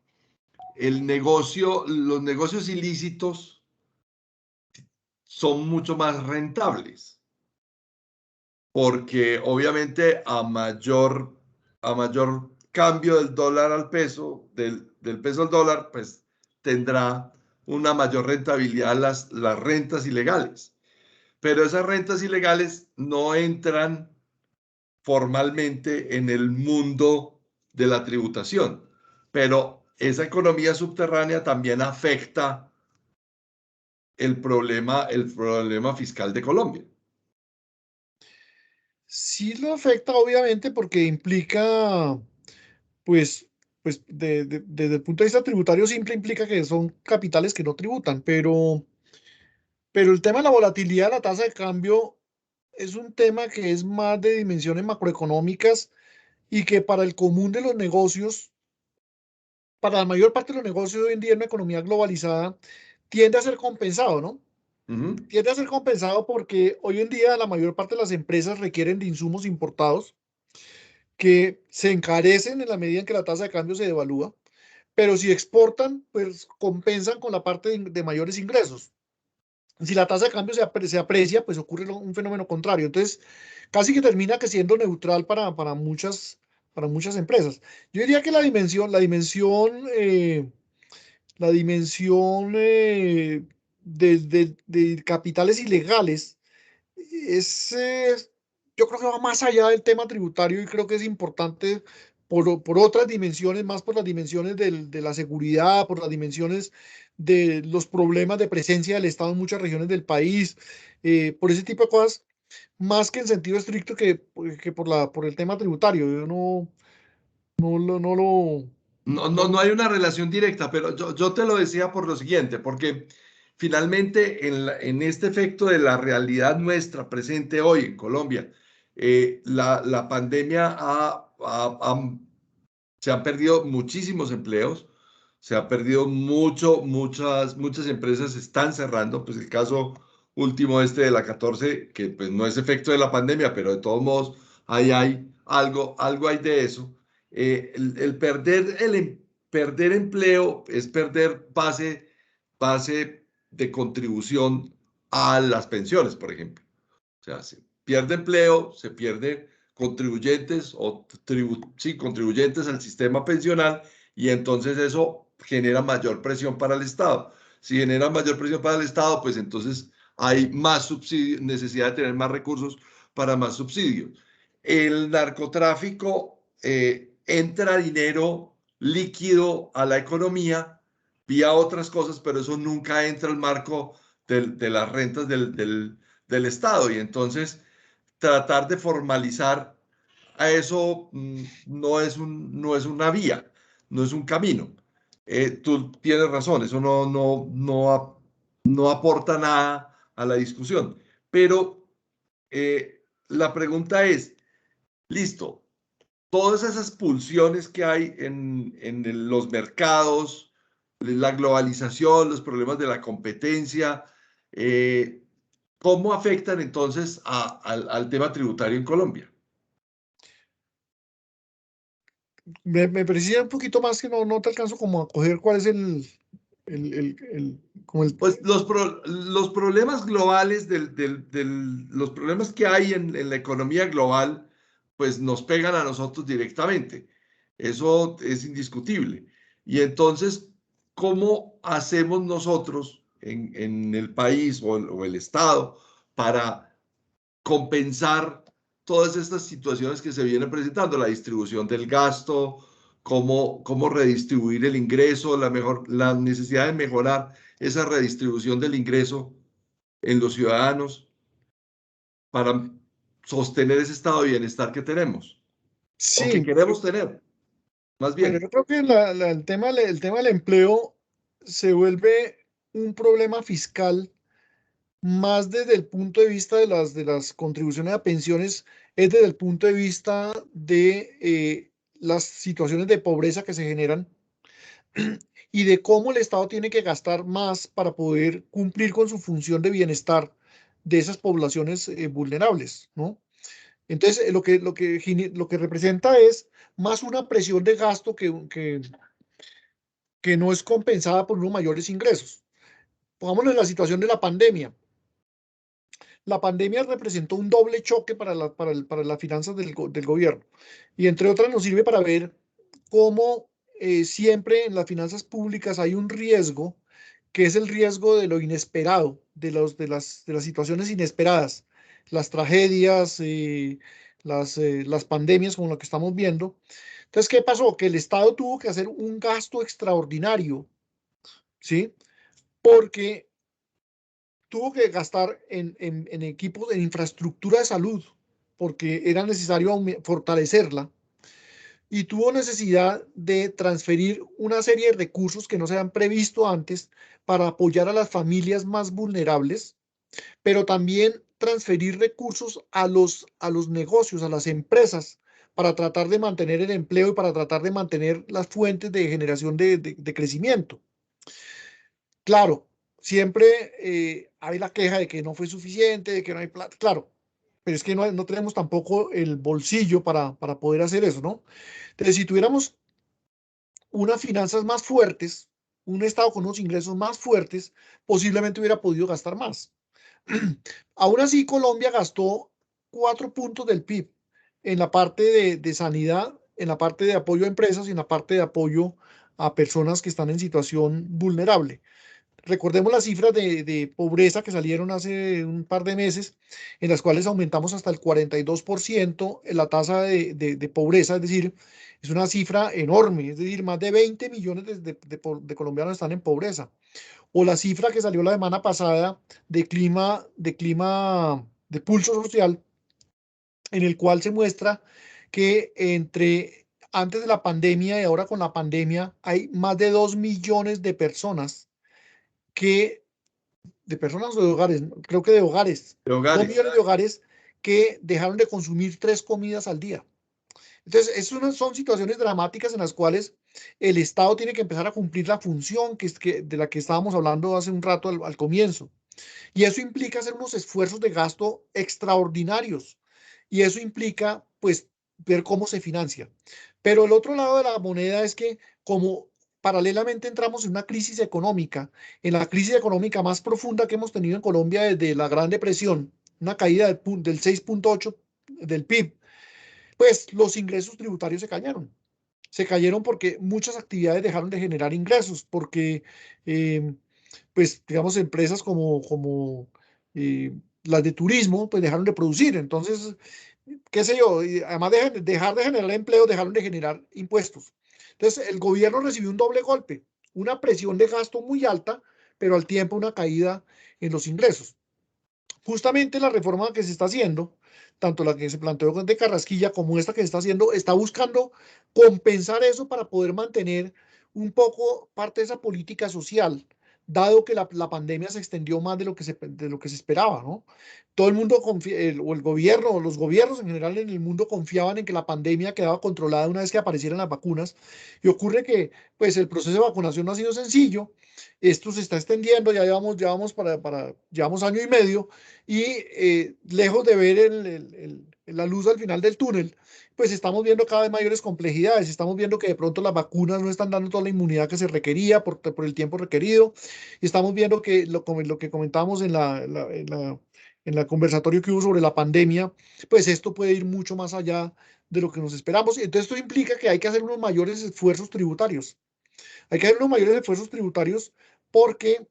[SPEAKER 1] los negocios ilícitos son mucho más rentables, porque obviamente a mayor cambio del dólar al peso, del peso al dólar, pues tendrá una mayor rentabilidad las rentas ilegales. Pero esas rentas ilegales no entran formalmente en el mundo de la tributación, pero esa economía subterránea también afecta el problema fiscal de Colombia.
[SPEAKER 7] Sí lo afecta, obviamente, porque implica, pues, desde el punto de vista tributario simple implica que son capitales que no tributan, pero el tema de la volatilidad de la tasa de cambio es un tema que es más de dimensiones macroeconómicas y que para el común de los negocios, para la mayor parte de los negocios hoy en día en una economía globalizada, tiende a ser compensado, ¿no? Tiende a ser compensado porque hoy en día la mayor parte de las empresas requieren de insumos importados que se encarecen en la medida en que la tasa de cambio se devalúa, pero si exportan, pues compensan con la parte de mayores ingresos. Si la tasa de cambio se aprecia, pues ocurre un fenómeno contrario. Entonces, casi que termina que siendo neutral para muchas empresas. Yo diría que la dimensión de capitales ilegales es, yo creo que va más allá del tema tributario y creo que es importante por otras dimensiones, más por las dimensiones de la seguridad, por las dimensiones de los problemas de presencia del Estado en muchas regiones del país, por ese tipo de cosas, más que en sentido estricto que por el tema tributario. Yo no, lo- no lo...
[SPEAKER 1] No hay una relación directa, pero yo te lo decía por lo siguiente, porque finalmente en este efecto de la realidad nuestra presente hoy en Colombia, la pandemia se han perdido muchísimos empleos, se ha perdido muchas empresas están cerrando, pues el caso último de la 14, que pues no es efecto de la pandemia, pero de todos modos ahí hay algo hay de eso. El perder empleo es perder base de contribución a las pensiones, por ejemplo. O sea, se pierde empleo, se pierde contribuyentes contribuyentes al sistema pensional y entonces eso genera mayor presión para el Estado. Si genera mayor presión para el Estado, pues entonces hay más necesidad de tener más recursos para más subsidios. El narcotráfico entra dinero líquido a la economía vía otras cosas, pero eso nunca entra al marco de las rentas del Estado. Y entonces tratar de formalizar a eso no es una vía, no es un camino. Tú tienes razón, eso no aporta nada a la discusión. Pero la pregunta es, listo, todas esas pulsiones que hay en los mercados, la globalización, los problemas de la competencia, ¿cómo afectan entonces al tema tributario en Colombia?
[SPEAKER 7] Me parecía un poquito más que no te alcanzo como a coger cuál es como el...
[SPEAKER 1] Pues los problemas globales, los problemas que hay en la economía global, pues nos pegan a nosotros directamente. Eso es indiscutible. Y entonces, ¿cómo hacemos nosotros en el país o el Estado para compensar todas estas situaciones que se vienen presentando, la distribución del gasto, cómo redistribuir el ingreso, la necesidad de mejorar esa redistribución del ingreso en los ciudadanos para sostener ese estado de bienestar que tenemos, o que
[SPEAKER 7] Sí,
[SPEAKER 1] queremos tener, más
[SPEAKER 7] bueno,
[SPEAKER 1] bien.
[SPEAKER 7] yo creo que el tema del empleo se vuelve un problema fiscal más desde el punto de vista de las contribuciones a pensiones, es desde el punto de vista de las situaciones de pobreza que se generan y de cómo el Estado tiene que gastar más para poder cumplir con su función de bienestar de esas poblaciones vulnerables, ¿no? Entonces, lo que representa es más una presión de gasto que no es compensada por unos mayores ingresos. Pongámonos en la situación de la pandemia. La pandemia representó un doble choque para las finanzas del gobierno. Y entre otras nos sirve para ver cómo siempre en las finanzas públicas hay un riesgo, que es el riesgo de lo inesperado, de las situaciones inesperadas, las tragedias, las pandemias como lo que estamos viendo. Entonces, ¿qué pasó? Que el Estado tuvo que hacer un gasto extraordinario, ¿sí? Porque tuvo que gastar en equipos, en infraestructura de salud, porque era necesario fortalecerla, y tuvo necesidad de transferir una serie de recursos que no se habían previsto antes para apoyar a las familias más vulnerables, pero también transferir recursos a los negocios, a las empresas, para tratar de mantener el empleo y para tratar de mantener las fuentes de generación de crecimiento. Claro, siempre hay la queja de que no fue suficiente, de que no hay plata, claro, pero es que no tenemos tampoco el bolsillo para poder hacer eso, ¿no? Entonces, si tuviéramos unas finanzas más fuertes, un Estado con unos ingresos más fuertes, posiblemente hubiera podido gastar más. Aún así, Colombia gastó 4 puntos del PIB en la parte de sanidad, en la parte de apoyo a empresas y en la parte de apoyo a personas que están en situación vulnerable. Recordemos las cifras de pobreza que salieron hace un par de meses, en las cuales aumentamos hasta el 42% en la tasa de pobreza, es decir, es una cifra enorme, es decir, más de 20 millones de colombianos están en pobreza. O la cifra que salió la semana pasada de pulso social, en el cual se muestra que entre antes de la pandemia y ahora con la pandemia hay más de 2 millones de personas que de personas o de hogares, creo que de hogares,
[SPEAKER 1] De
[SPEAKER 7] 2
[SPEAKER 1] hogares.
[SPEAKER 7] millones de hogares que dejaron de consumir 3 comidas al día. Entonces, son situaciones dramáticas en las cuales el Estado tiene que empezar a cumplir la función de la que estábamos hablando hace un rato al comienzo. Y eso implica hacer unos esfuerzos de gasto extraordinarios. Y eso implica, pues, ver cómo se financia. Pero el otro lado de la moneda es que como paralelamente entramos en una crisis económica, en la crisis económica más profunda que hemos tenido en Colombia desde la Gran Depresión, una caída del 6.8 del PIB, pues los ingresos tributarios se cayeron. Se cayeron porque muchas actividades dejaron de generar ingresos, porque, pues, digamos, empresas como las de turismo, pues dejaron de producir. Entonces, qué sé yo, y además de dejar de generar empleo, dejaron de generar impuestos. Entonces, el gobierno recibió un doble golpe, una presión de gasto muy alta, pero al tiempo una caída en los ingresos. Justamente la reforma que se está haciendo, tanto la que se planteó de Carrasquilla como esta que se está haciendo, está buscando compensar eso para poder mantener un poco parte de esa política social, dado que la pandemia se extendió más de lo que se esperaba, ¿no? Todo el mundo, o el gobierno, o los gobiernos en general en el mundo confiaban en que la pandemia quedaba controlada una vez que aparecieran las vacunas, y ocurre que, pues, el proceso de vacunación no ha sido sencillo, esto se está extendiendo, llevamos año y medio, y lejos de ver la luz al final del túnel, pues estamos viendo cada vez mayores complejidades, estamos viendo que de pronto las vacunas no están dando toda la inmunidad que se requería por el tiempo requerido, y estamos viendo que como lo que comentábamos en la conversatorio que hubo sobre la pandemia, pues esto puede ir mucho más allá de lo que nos esperamos, y entonces esto implica que hay que hacer unos mayores esfuerzos tributarios. Hay que hacer unos mayores esfuerzos tributarios porque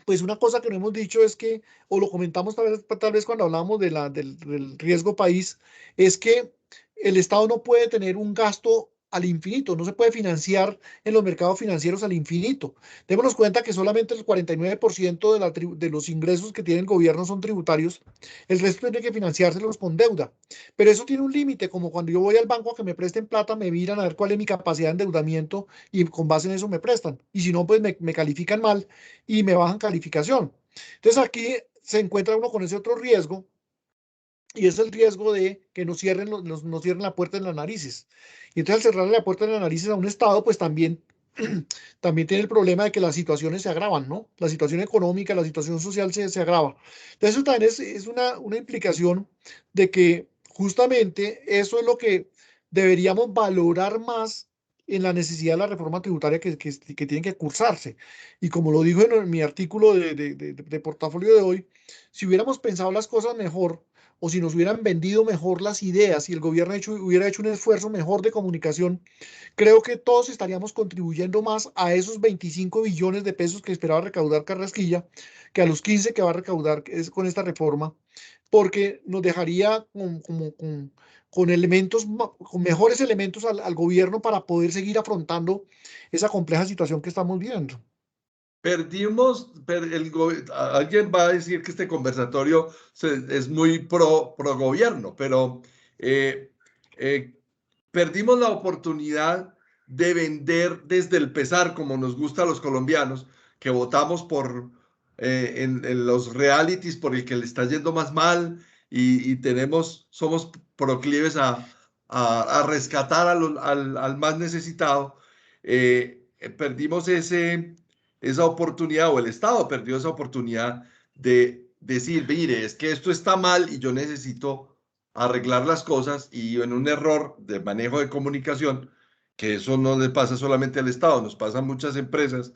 [SPEAKER 7] pues una cosa que no hemos dicho es que, o lo comentamos tal vez cuando hablamos del riesgo país, es que el Estado no puede tener un gasto al infinito, no se puede financiar en los mercados financieros al infinito. Démonos cuenta que solamente el 49% de los ingresos que tiene el gobierno son tributarios, el resto tiene que financiárselos con deuda. Pero eso tiene un límite, como cuando yo voy al banco a que me presten plata, me miran a ver cuál es mi capacidad de endeudamiento y con base en eso me prestan. Y si no, pues me califican mal y me bajan calificación. Entonces aquí se encuentra uno con ese otro riesgo y es el riesgo de que nos cierren, nos cierren la puerta en las narices. Y entonces al cerrarle la puerta en las narices a un Estado, pues también, también tiene el problema de que las situaciones se agravan, ¿no? La situación económica, la situación social se agrava. Entonces eso también es una implicación de que justamente eso es lo que deberíamos valorar más en la necesidad de la reforma tributaria que tiene que cursarse. Y como lo dijo en mi artículo de portafolio de hoy, si hubiéramos pensado las cosas mejor, o si nos hubieran vendido mejor las ideas y el gobierno hubiera hecho un esfuerzo mejor de comunicación, creo que todos estaríamos contribuyendo más a esos 25 billones de pesos que esperaba recaudar Carrasquilla, que a los 15 que va a recaudar con esta reforma, porque nos dejaría con elementos, con mejores elementos al gobierno para poder seguir afrontando esa compleja situación que estamos viendo.
[SPEAKER 1] Perdimos, alguien va a decir que este conversatorio es muy pro gobierno, pero eh, eh, perdimos la oportunidad de vender desde el pesar, como nos gusta a los colombianos, que votamos en los realities por el que le está yendo más mal y somos proclives a rescatar al más necesitado. Perdimos esa oportunidad, o el Estado perdió esa oportunidad de decir, mire, es que esto está mal y yo necesito arreglar las cosas, y en un error de manejo de comunicación, que eso no le pasa solamente al Estado, nos pasa a muchas empresas,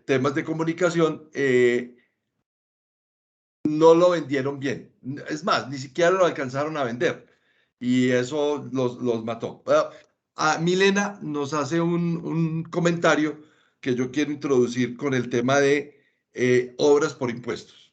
[SPEAKER 1] temas de comunicación, no lo vendieron bien. Es más, ni siquiera lo alcanzaron a vender y eso los mató. Milena nos hace un comentario que yo quiero introducir con el tema de obras por impuestos.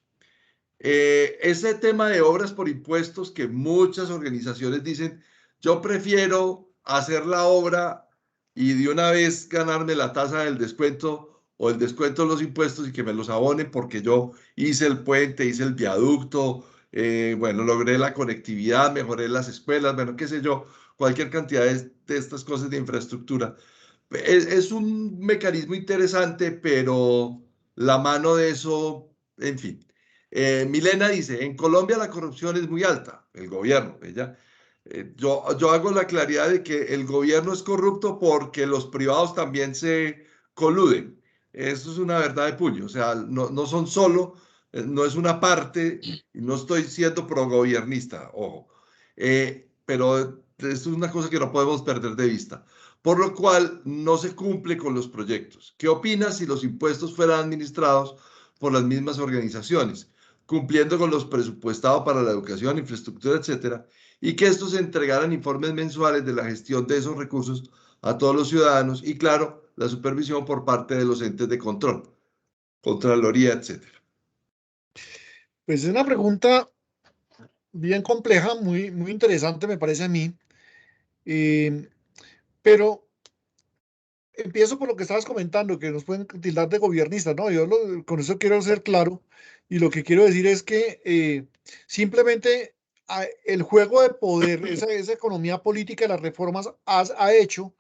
[SPEAKER 1] Ese tema de obras por impuestos que muchas organizaciones dicen, yo prefiero hacer la obra y de una vez ganarme la tasa del descuento o el descuento de los impuestos y que me los abonen porque yo hice el puente, hice el viaducto, bueno, logré la conectividad, mejoré las escuelas, bueno, qué sé yo, cualquier cantidad de estas cosas de infraestructura. Es un mecanismo interesante, pero la mano de eso, en fin. Milena dice, en Colombia la corrupción es muy alta, el gobierno, ella. Yo hago la claridad de que el gobierno es corrupto porque los privados también se coluden. Eso es una verdad de puño, o sea, no son solo, no es una parte, y no estoy siendo progobiernista, ojo. Pero esto es una cosa que no podemos perder de vista, por lo cual no se cumple con los proyectos. ¿Qué opinas si los impuestos fueran administrados por las mismas organizaciones, cumpliendo con los presupuestados para la educación, infraestructura, etcétera, y que estos entregaran informes mensuales de la gestión de esos recursos a todos los ciudadanos y, claro, la supervisión por parte de los entes de control, Contraloría, etcétera?
[SPEAKER 7] Pues es una pregunta bien compleja, muy interesante me parece a mí, eh, pero empiezo por lo que estabas comentando, que nos pueden tildar de gobiernistas, ¿no? Con eso quiero ser claro, y lo que quiero decir es que simplemente el juego de poder, esa economía política de las reformas ha hecho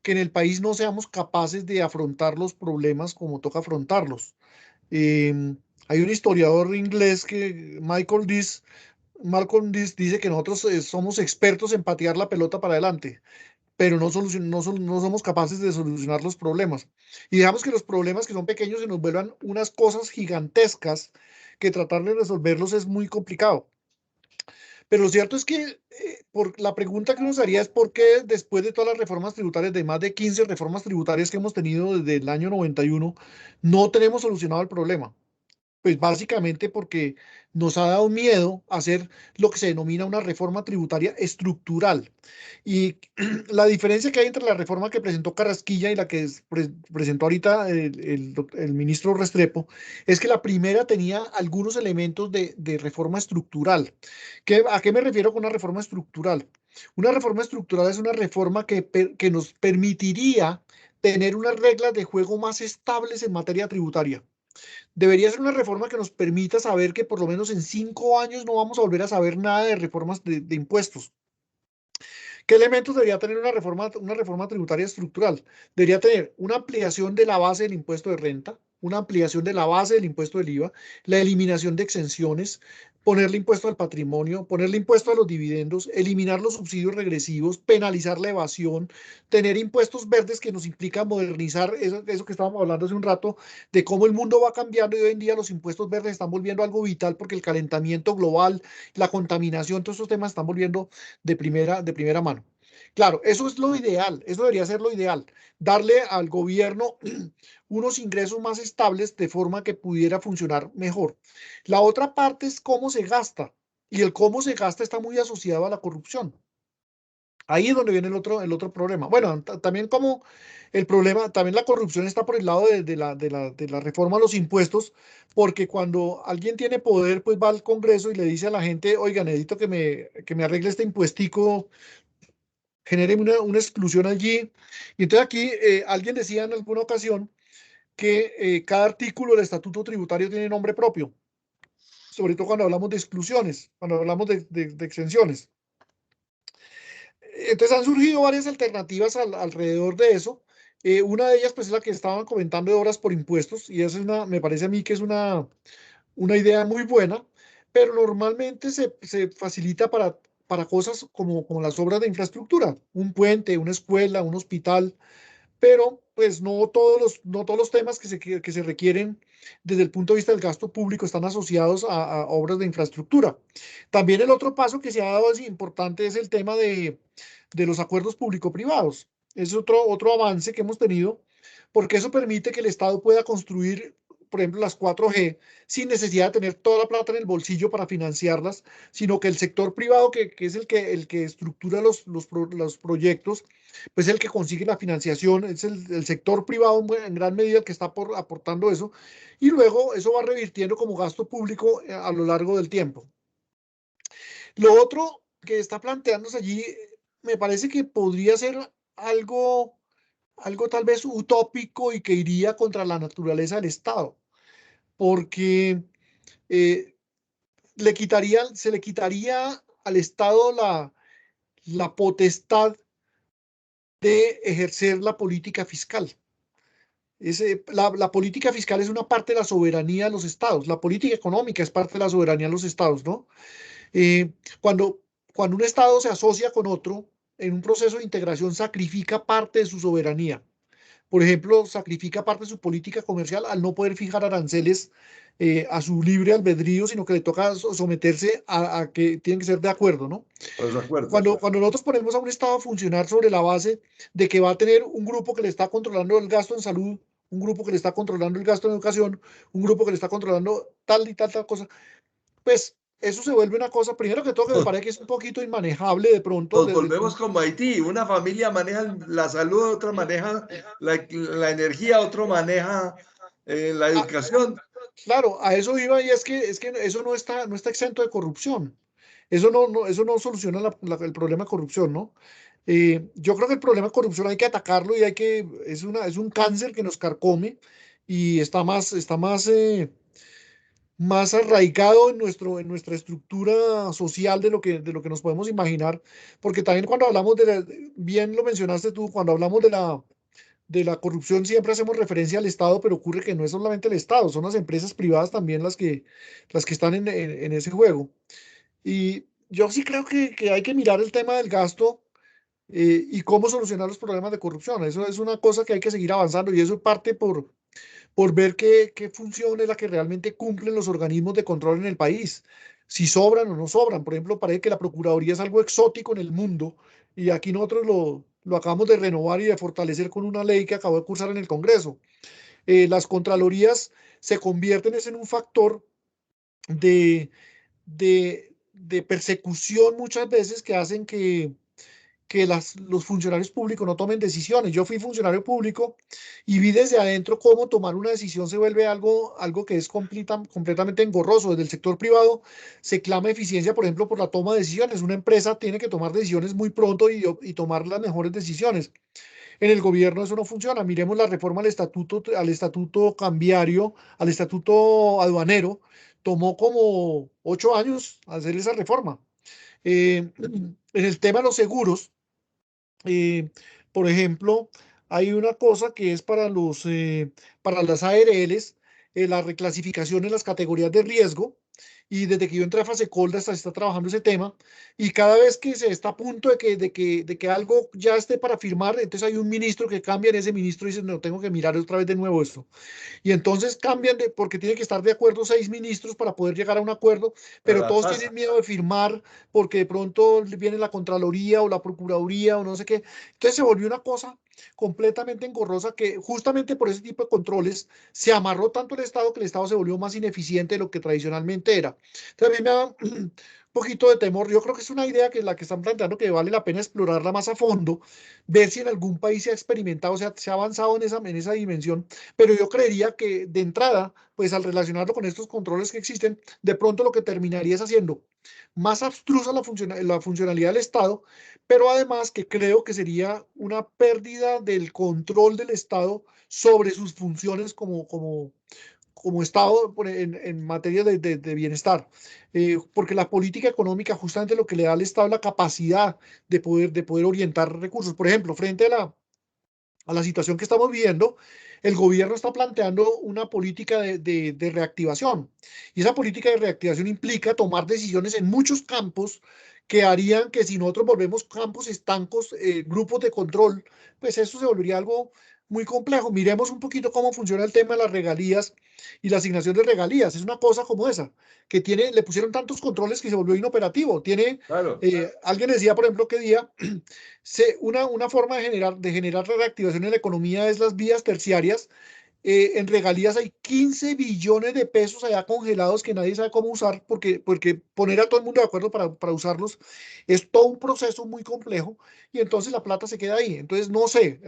[SPEAKER 7] que en el país no seamos capaces de afrontar los problemas como toca afrontarlos. Hay un historiador inglés Malcolm Dees, dice que nosotros somos expertos en patear la pelota para adelante, pero no somos capaces de solucionar los problemas. Y dejamos que los problemas que son pequeños se nos vuelvan unas cosas gigantescas que tratar de resolverlos es muy complicado. Pero lo cierto es que la pregunta que nos haría es por qué después de todas las reformas tributarias, de más de 15 reformas tributarias que hemos tenido desde el año 91, no tenemos solucionado el problema. Pues básicamente porque nos ha dado miedo hacer lo que se denomina una reforma tributaria estructural. Y la diferencia que hay entre la reforma que presentó Carrasquilla y la que presentó ahorita el ministro Restrepo es que la primera tenía algunos elementos de reforma estructural. ¿A qué me refiero con una reforma estructural? Una reforma estructural es una reforma que nos permitiría tener unas reglas de juego más estables en materia tributaria. Debería ser una reforma que nos permita saber que por lo menos en 5 años no vamos a volver a saber nada de reformas de impuestos. ¿Qué elementos debería tener una reforma tributaria estructural? Debería tener una ampliación de la base del impuesto de renta, una ampliación de la base del impuesto del IVA, la eliminación de exenciones, ponerle impuesto al patrimonio, ponerle impuesto a los dividendos, eliminar los subsidios regresivos, penalizar la evasión, tener impuestos verdes que nos implica modernizar eso que estábamos hablando hace un rato, de cómo el mundo va cambiando y hoy en día los impuestos verdes están volviendo algo vital porque el calentamiento global, la contaminación, todos esos temas están volviendo de primera mano. Claro, eso es lo ideal, eso debería ser lo ideal, darle al gobierno unos ingresos más estables de forma que pudiera funcionar mejor. La otra parte es cómo se gasta, y el cómo se gasta está muy asociado a la corrupción. Ahí es donde viene el otro problema. Bueno, también como el problema, también la corrupción está por el lado de la reforma a los impuestos, porque cuando alguien tiene poder, pues va al Congreso y le dice a la gente, oiga, necesito que me arregle este impuestico, genere una exclusión allí. Y entonces aquí alguien decía en alguna ocasión que cada artículo del estatuto tributario tiene nombre propio, sobre todo cuando hablamos de exclusiones, cuando hablamos de exenciones. Entonces han surgido varias alternativas alrededor de eso. Una de ellas pues es la que estaban comentando de horas por impuestos, y esa me parece a mí que es una idea muy buena, pero normalmente se facilita para cosas como las obras de infraestructura, un puente, una escuela, un hospital, pero pues no todos los temas que se requieren desde el punto de vista del gasto público están asociados a obras de infraestructura. También el otro paso que se ha dado es importante es el tema de los acuerdos público-privados. Es otro avance que hemos tenido, porque eso permite que el Estado pueda construir, por ejemplo, las 4G sin necesidad de tener toda la plata en el bolsillo para financiarlas, sino que el sector privado, que es el que estructura los proyectos, pues el que consigue la financiación, es el sector privado en gran medida el que está aportando eso, y luego eso va revirtiendo como gasto público a lo largo del tiempo. Lo otro que está planteándose allí, me parece que podría ser algo tal vez utópico y que iría contra la naturaleza del Estado, porque eh, se le quitaría al Estado la potestad de ejercer la política fiscal. La política fiscal es una parte de la soberanía de los estados, la política económica es parte de la soberanía de los estados, ¿no? Eh, cuando, cuando un estado se asocia con otro en un proceso de integración, sacrifica parte de su soberanía. Por ejemplo, sacrifica parte de su política comercial al no poder fijar aranceles a su libre albedrío, sino que le toca someterse a que tienen que ser de acuerdo, ¿no?
[SPEAKER 1] Los acuerdos.
[SPEAKER 7] Cuando nosotros ponemos a un Estado a funcionar sobre la base de que va a tener un grupo que le está controlando el gasto en salud, un grupo que le está controlando el gasto en educación, un grupo que le está controlando tal y tal cosa, pues eso se vuelve una cosa, primero que todo, que me parece que es un poquito inmanejable de pronto.
[SPEAKER 1] Nos volvemos como Haití, una familia maneja la salud, otra maneja la energía, otro maneja la educación.
[SPEAKER 7] Claro, a eso iba, y es que eso no está exento de corrupción. Eso no soluciona el problema de corrupción, ¿no? Yo creo que el problema de corrupción hay que atacarlo y es un cáncer que nos carcome y está más arraigado en nuestra estructura social de lo que nos podemos imaginar, porque también cuando hablamos bien lo mencionaste tú, cuando hablamos de la corrupción siempre hacemos referencia al Estado, pero ocurre que no es solamente el Estado, son las empresas privadas también las que están en ese juego. Y yo sí creo que hay que mirar el tema del gasto y cómo solucionar los problemas de corrupción. Eso es una cosa que hay que seguir avanzando, y eso parte por ver qué función es la que realmente cumplen los organismos de control en el país, si sobran o no sobran. Por ejemplo, parece que la Procuraduría es algo exótico en el mundo, y aquí nosotros lo acabamos de renovar y de fortalecer con una ley que acabó de cursar en el Congreso. Las Contralorías se convierten en un factor de, de persecución muchas veces que hacen que los funcionarios públicos no tomen decisiones. Yo fui funcionario público y vi desde adentro cómo tomar una decisión se vuelve algo que es completamente engorroso. Desde el sector privado se clama eficiencia, por ejemplo, por la toma de decisiones. Una empresa tiene que tomar decisiones muy pronto y tomar las mejores decisiones. En el gobierno eso no funciona. Miremos la reforma al estatuto cambiario, al estatuto aduanero. Tomó como 8 años hacer esa reforma. En el tema de los seguros, por ejemplo, hay una cosa que es para las ARLs, la reclasificación en las categorías de riesgo. Y desde que yo entré a Fasecolda se está trabajando ese tema. Y cada vez que se está a punto de que algo ya esté para firmar, entonces hay un ministro que cambia en ese ministro y dice, no, tengo que mirar otra vez de nuevo esto. Y entonces cambian porque tiene que estar de acuerdo 6 ministros para poder llegar a un acuerdo, pero
[SPEAKER 1] la
[SPEAKER 7] todos
[SPEAKER 1] tasa.
[SPEAKER 7] tienen miedo de firmar porque de pronto viene la Contraloría o la Procuraduría o no sé qué. Entonces se volvió una cosa completamente engorrosa que justamente por ese tipo de controles se amarró tanto el Estado que el Estado se volvió más ineficiente de lo que tradicionalmente era. Entonces a mí me da un poquito de temor. Yo creo que es una idea que la que están planteando que vale la pena explorarla más a fondo, ver si en algún país se ha experimentado, o sea, se ha avanzado en esa dimensión, pero yo creería que de entrada, pues al relacionarlo con estos controles que existen, de pronto lo que terminaría es haciendo más abstrusa la funcionalidad del Estado, pero además que creo que sería una pérdida del control del Estado sobre sus funciones como Estado en materia de bienestar. Porque la política económica justamente lo que le da al Estado es la capacidad de poder orientar recursos. Por ejemplo, frente a la situación que estamos viviendo, el gobierno está planteando una política de reactivación. Y esa política de reactivación implica tomar decisiones en muchos campos que harían que si nosotros volvemos campos estancos, grupos de control, pues eso se volvería algo muy complejo. Miremos un poquito cómo funciona el tema de las regalías y la asignación de regalías. Es una cosa como esa, que le pusieron tantos controles que se volvió inoperativo.
[SPEAKER 1] Claro.
[SPEAKER 7] Alguien decía, por ejemplo, que día una forma de generar reactivación en la economía es las vías terciarias. En regalías hay 15 billones de pesos allá congelados que nadie sabe cómo usar, porque poner a todo el mundo de acuerdo para usarlos es todo un proceso muy complejo y entonces la plata se queda ahí. Entonces, no sé,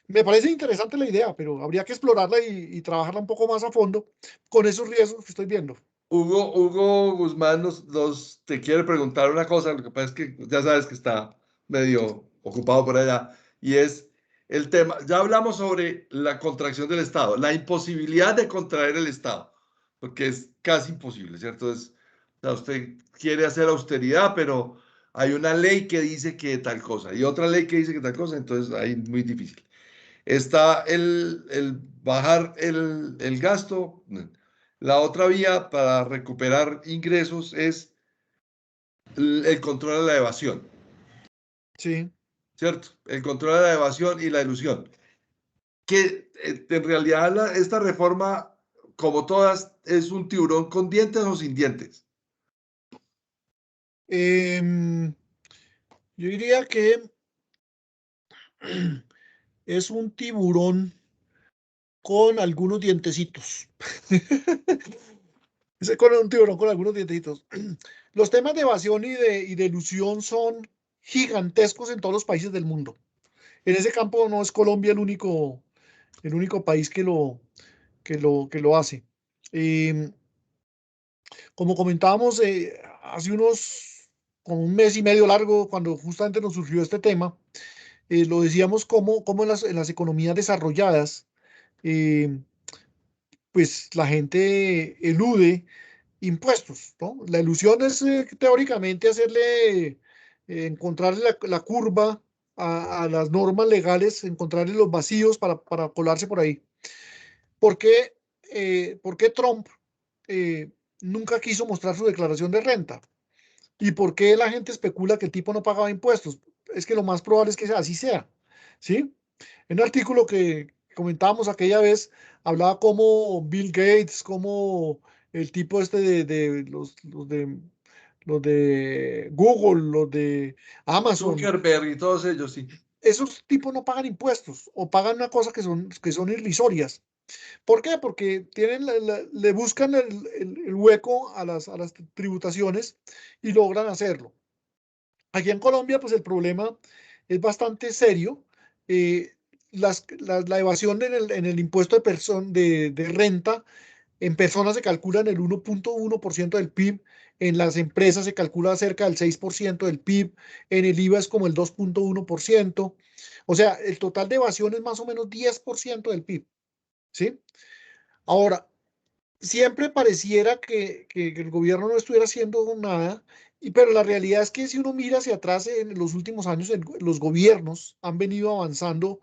[SPEAKER 7] me parece interesante la idea, pero habría que explorarla y trabajarla un poco más a fondo con esos riesgos que estoy viendo.
[SPEAKER 1] Hugo Guzmán te quiere preguntar una cosa, lo que pasa es que ya sabes que está medio ocupado por allá, y es el tema, ya hablamos sobre la contracción del Estado, la imposibilidad de contraer el Estado, porque es casi imposible, ¿cierto? O sea, usted quiere hacer austeridad, pero hay una ley que dice que tal cosa, y otra ley que dice que tal cosa, entonces ahí es muy difícil. Está el bajar el gasto. La otra vía para recuperar ingresos es el control de la evasión,
[SPEAKER 7] Sí.
[SPEAKER 1] ¿cierto? El control de la evasión y la ilusión. Que en realidad esta reforma, como todas, es un tiburón con dientes o sin dientes.
[SPEAKER 7] Yo diría que es un tiburón con algunos dientecitos. Es con un tiburón con algunos dientecitos. Los temas de evasión y de ilusión son gigantescos en todos los países del mundo. En ese campo no es Colombia el único país que lo hace. Como comentábamos hace como un mes y medio largo, cuando justamente nos surgió este tema, lo decíamos como en las economías desarrolladas, eh, pues la gente elude impuestos, ¿no? La ilusión es teóricamente encontrarle la curva a las normas legales, encontrarle los vacíos para colarse por ahí. ¿Por qué Trump eh, nunca quiso mostrar su declaración de renta? ¿Y por qué la gente especula que el tipo no pagaba impuestos? Es que lo más probable es que así sea, ¿sí? En un artículo que comentábamos aquella vez, hablaba como Bill Gates, como el tipo este los de Google, los de Amazon,
[SPEAKER 1] Zuckerberg y todos ellos, sí.
[SPEAKER 7] esos tipos no pagan impuestos o pagan una cosa que son irrisorias. ¿Por qué? Porque tienen le buscan el hueco a las tributaciones y logran hacerlo. Aquí en Colombia, pues el problema es bastante serio. Eh, la evasión en el impuesto de renta en personas se calcula en el 1.1% del PIB, en las empresas se calcula cerca del 6% del PIB, en el IVA es como el 2.1%. O sea, el total de evasión es más o menos 10% del PIB, ¿sí? Ahora, siempre pareciera que el gobierno no estuviera haciendo nada, pero la realidad es que si uno mira hacia atrás en los últimos años, los gobiernos han venido avanzando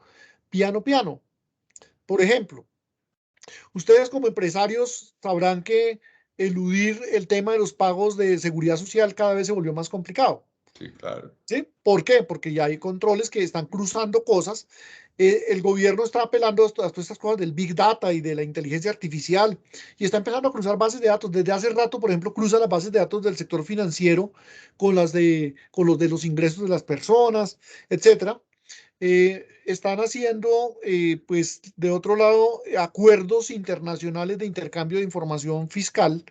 [SPEAKER 7] piano piano. Por ejemplo, ustedes como empresarios sabrán que eludir el tema de los pagos de seguridad social cada vez se volvió más complicado.
[SPEAKER 1] Sí, claro.
[SPEAKER 7] ¿Sí? ¿Por qué? Porque ya hay controles que están cruzando cosas. El gobierno está apelando a todas estas cosas del Big Data y de la inteligencia artificial y está empezando a cruzar bases de datos. Desde hace rato, por ejemplo, cruza las bases de datos del sector financiero con los de los ingresos de las personas, etcétera. Están haciendo, pues, de otro lado, acuerdos internacionales de intercambio de información fiscal,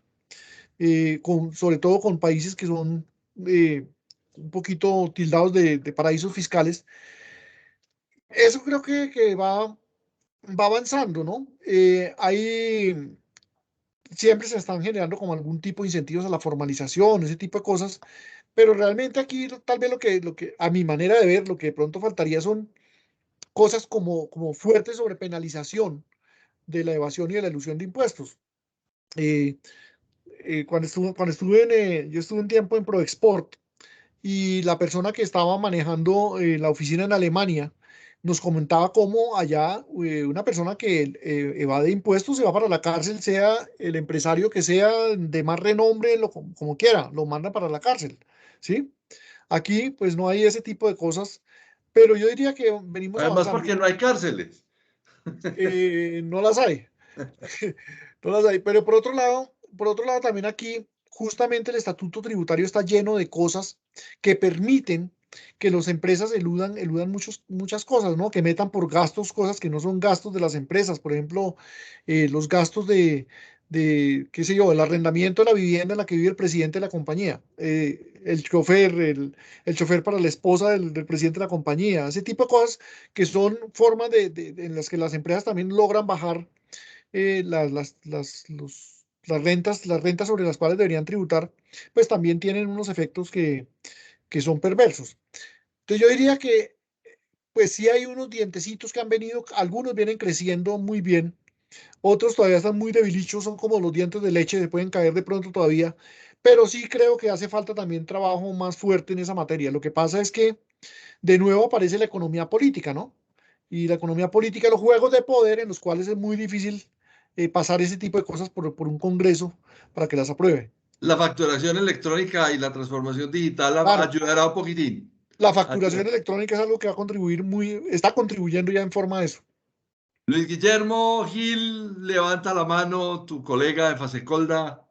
[SPEAKER 7] sobre todo con países que son un poquito tildados de paraísos fiscales. Eso creo que va avanzando, ¿no? Siempre se están generando como algún tipo de incentivos a la formalización, ese tipo de cosas, pero realmente aquí tal vez lo que a mi manera de ver, lo que de pronto faltaría son cosas como fuertes sobre penalización de la evasión y de la elusión de impuestos. Yo estuve un tiempo en ProExport y la persona que estaba manejando la oficina en Alemania nos comentaba cómo allá una persona que evade impuestos se va para la cárcel, sea el empresario que sea de más renombre, como quiera, lo mandan para la cárcel, ¿sí? Aquí pues no hay ese tipo de cosas, pero yo diría que venimos
[SPEAKER 1] Además,
[SPEAKER 7] avanzando.
[SPEAKER 1] porque no hay cárceles.
[SPEAKER 7] No las hay. No las hay. Pero por otro lado, también aquí, justamente el estatuto tributario está lleno de cosas que permiten que las empresas eludan muchas cosas, ¿no? Que metan por gastos cosas que no son gastos de las empresas. Por ejemplo, los gastos qué sé yo, el arrendamiento de la vivienda en la que vive el presidente de la compañía, el chofer para la esposa del presidente de la compañía, ese tipo de cosas que son formas en las que las empresas también logran bajar las rentas sobre las cuales deberían tributar, pues también tienen unos efectos que son perversos. Entonces yo diría que, pues sí hay unos dientecitos que han venido, algunos vienen creciendo muy bien, otros todavía están muy debilichos, son como los dientes de leche, se pueden caer de pronto todavía, pero sí creo que hace falta también trabajo más fuerte en esa materia. Lo que pasa es que de nuevo aparece la economía política, ¿no? Y la economía política, los juegos de poder en los cuales es muy difícil pasar ese tipo de cosas por un Congreso para que las apruebe.
[SPEAKER 1] La facturación electrónica y la transformación digital
[SPEAKER 7] Claro,
[SPEAKER 1] ayudará un poquitín.
[SPEAKER 7] la facturación electrónica es algo que va a contribuir está contribuyendo ya en forma de eso.
[SPEAKER 1] Luis Guillermo Gil, levanta la mano, tu colega de Fasecolda,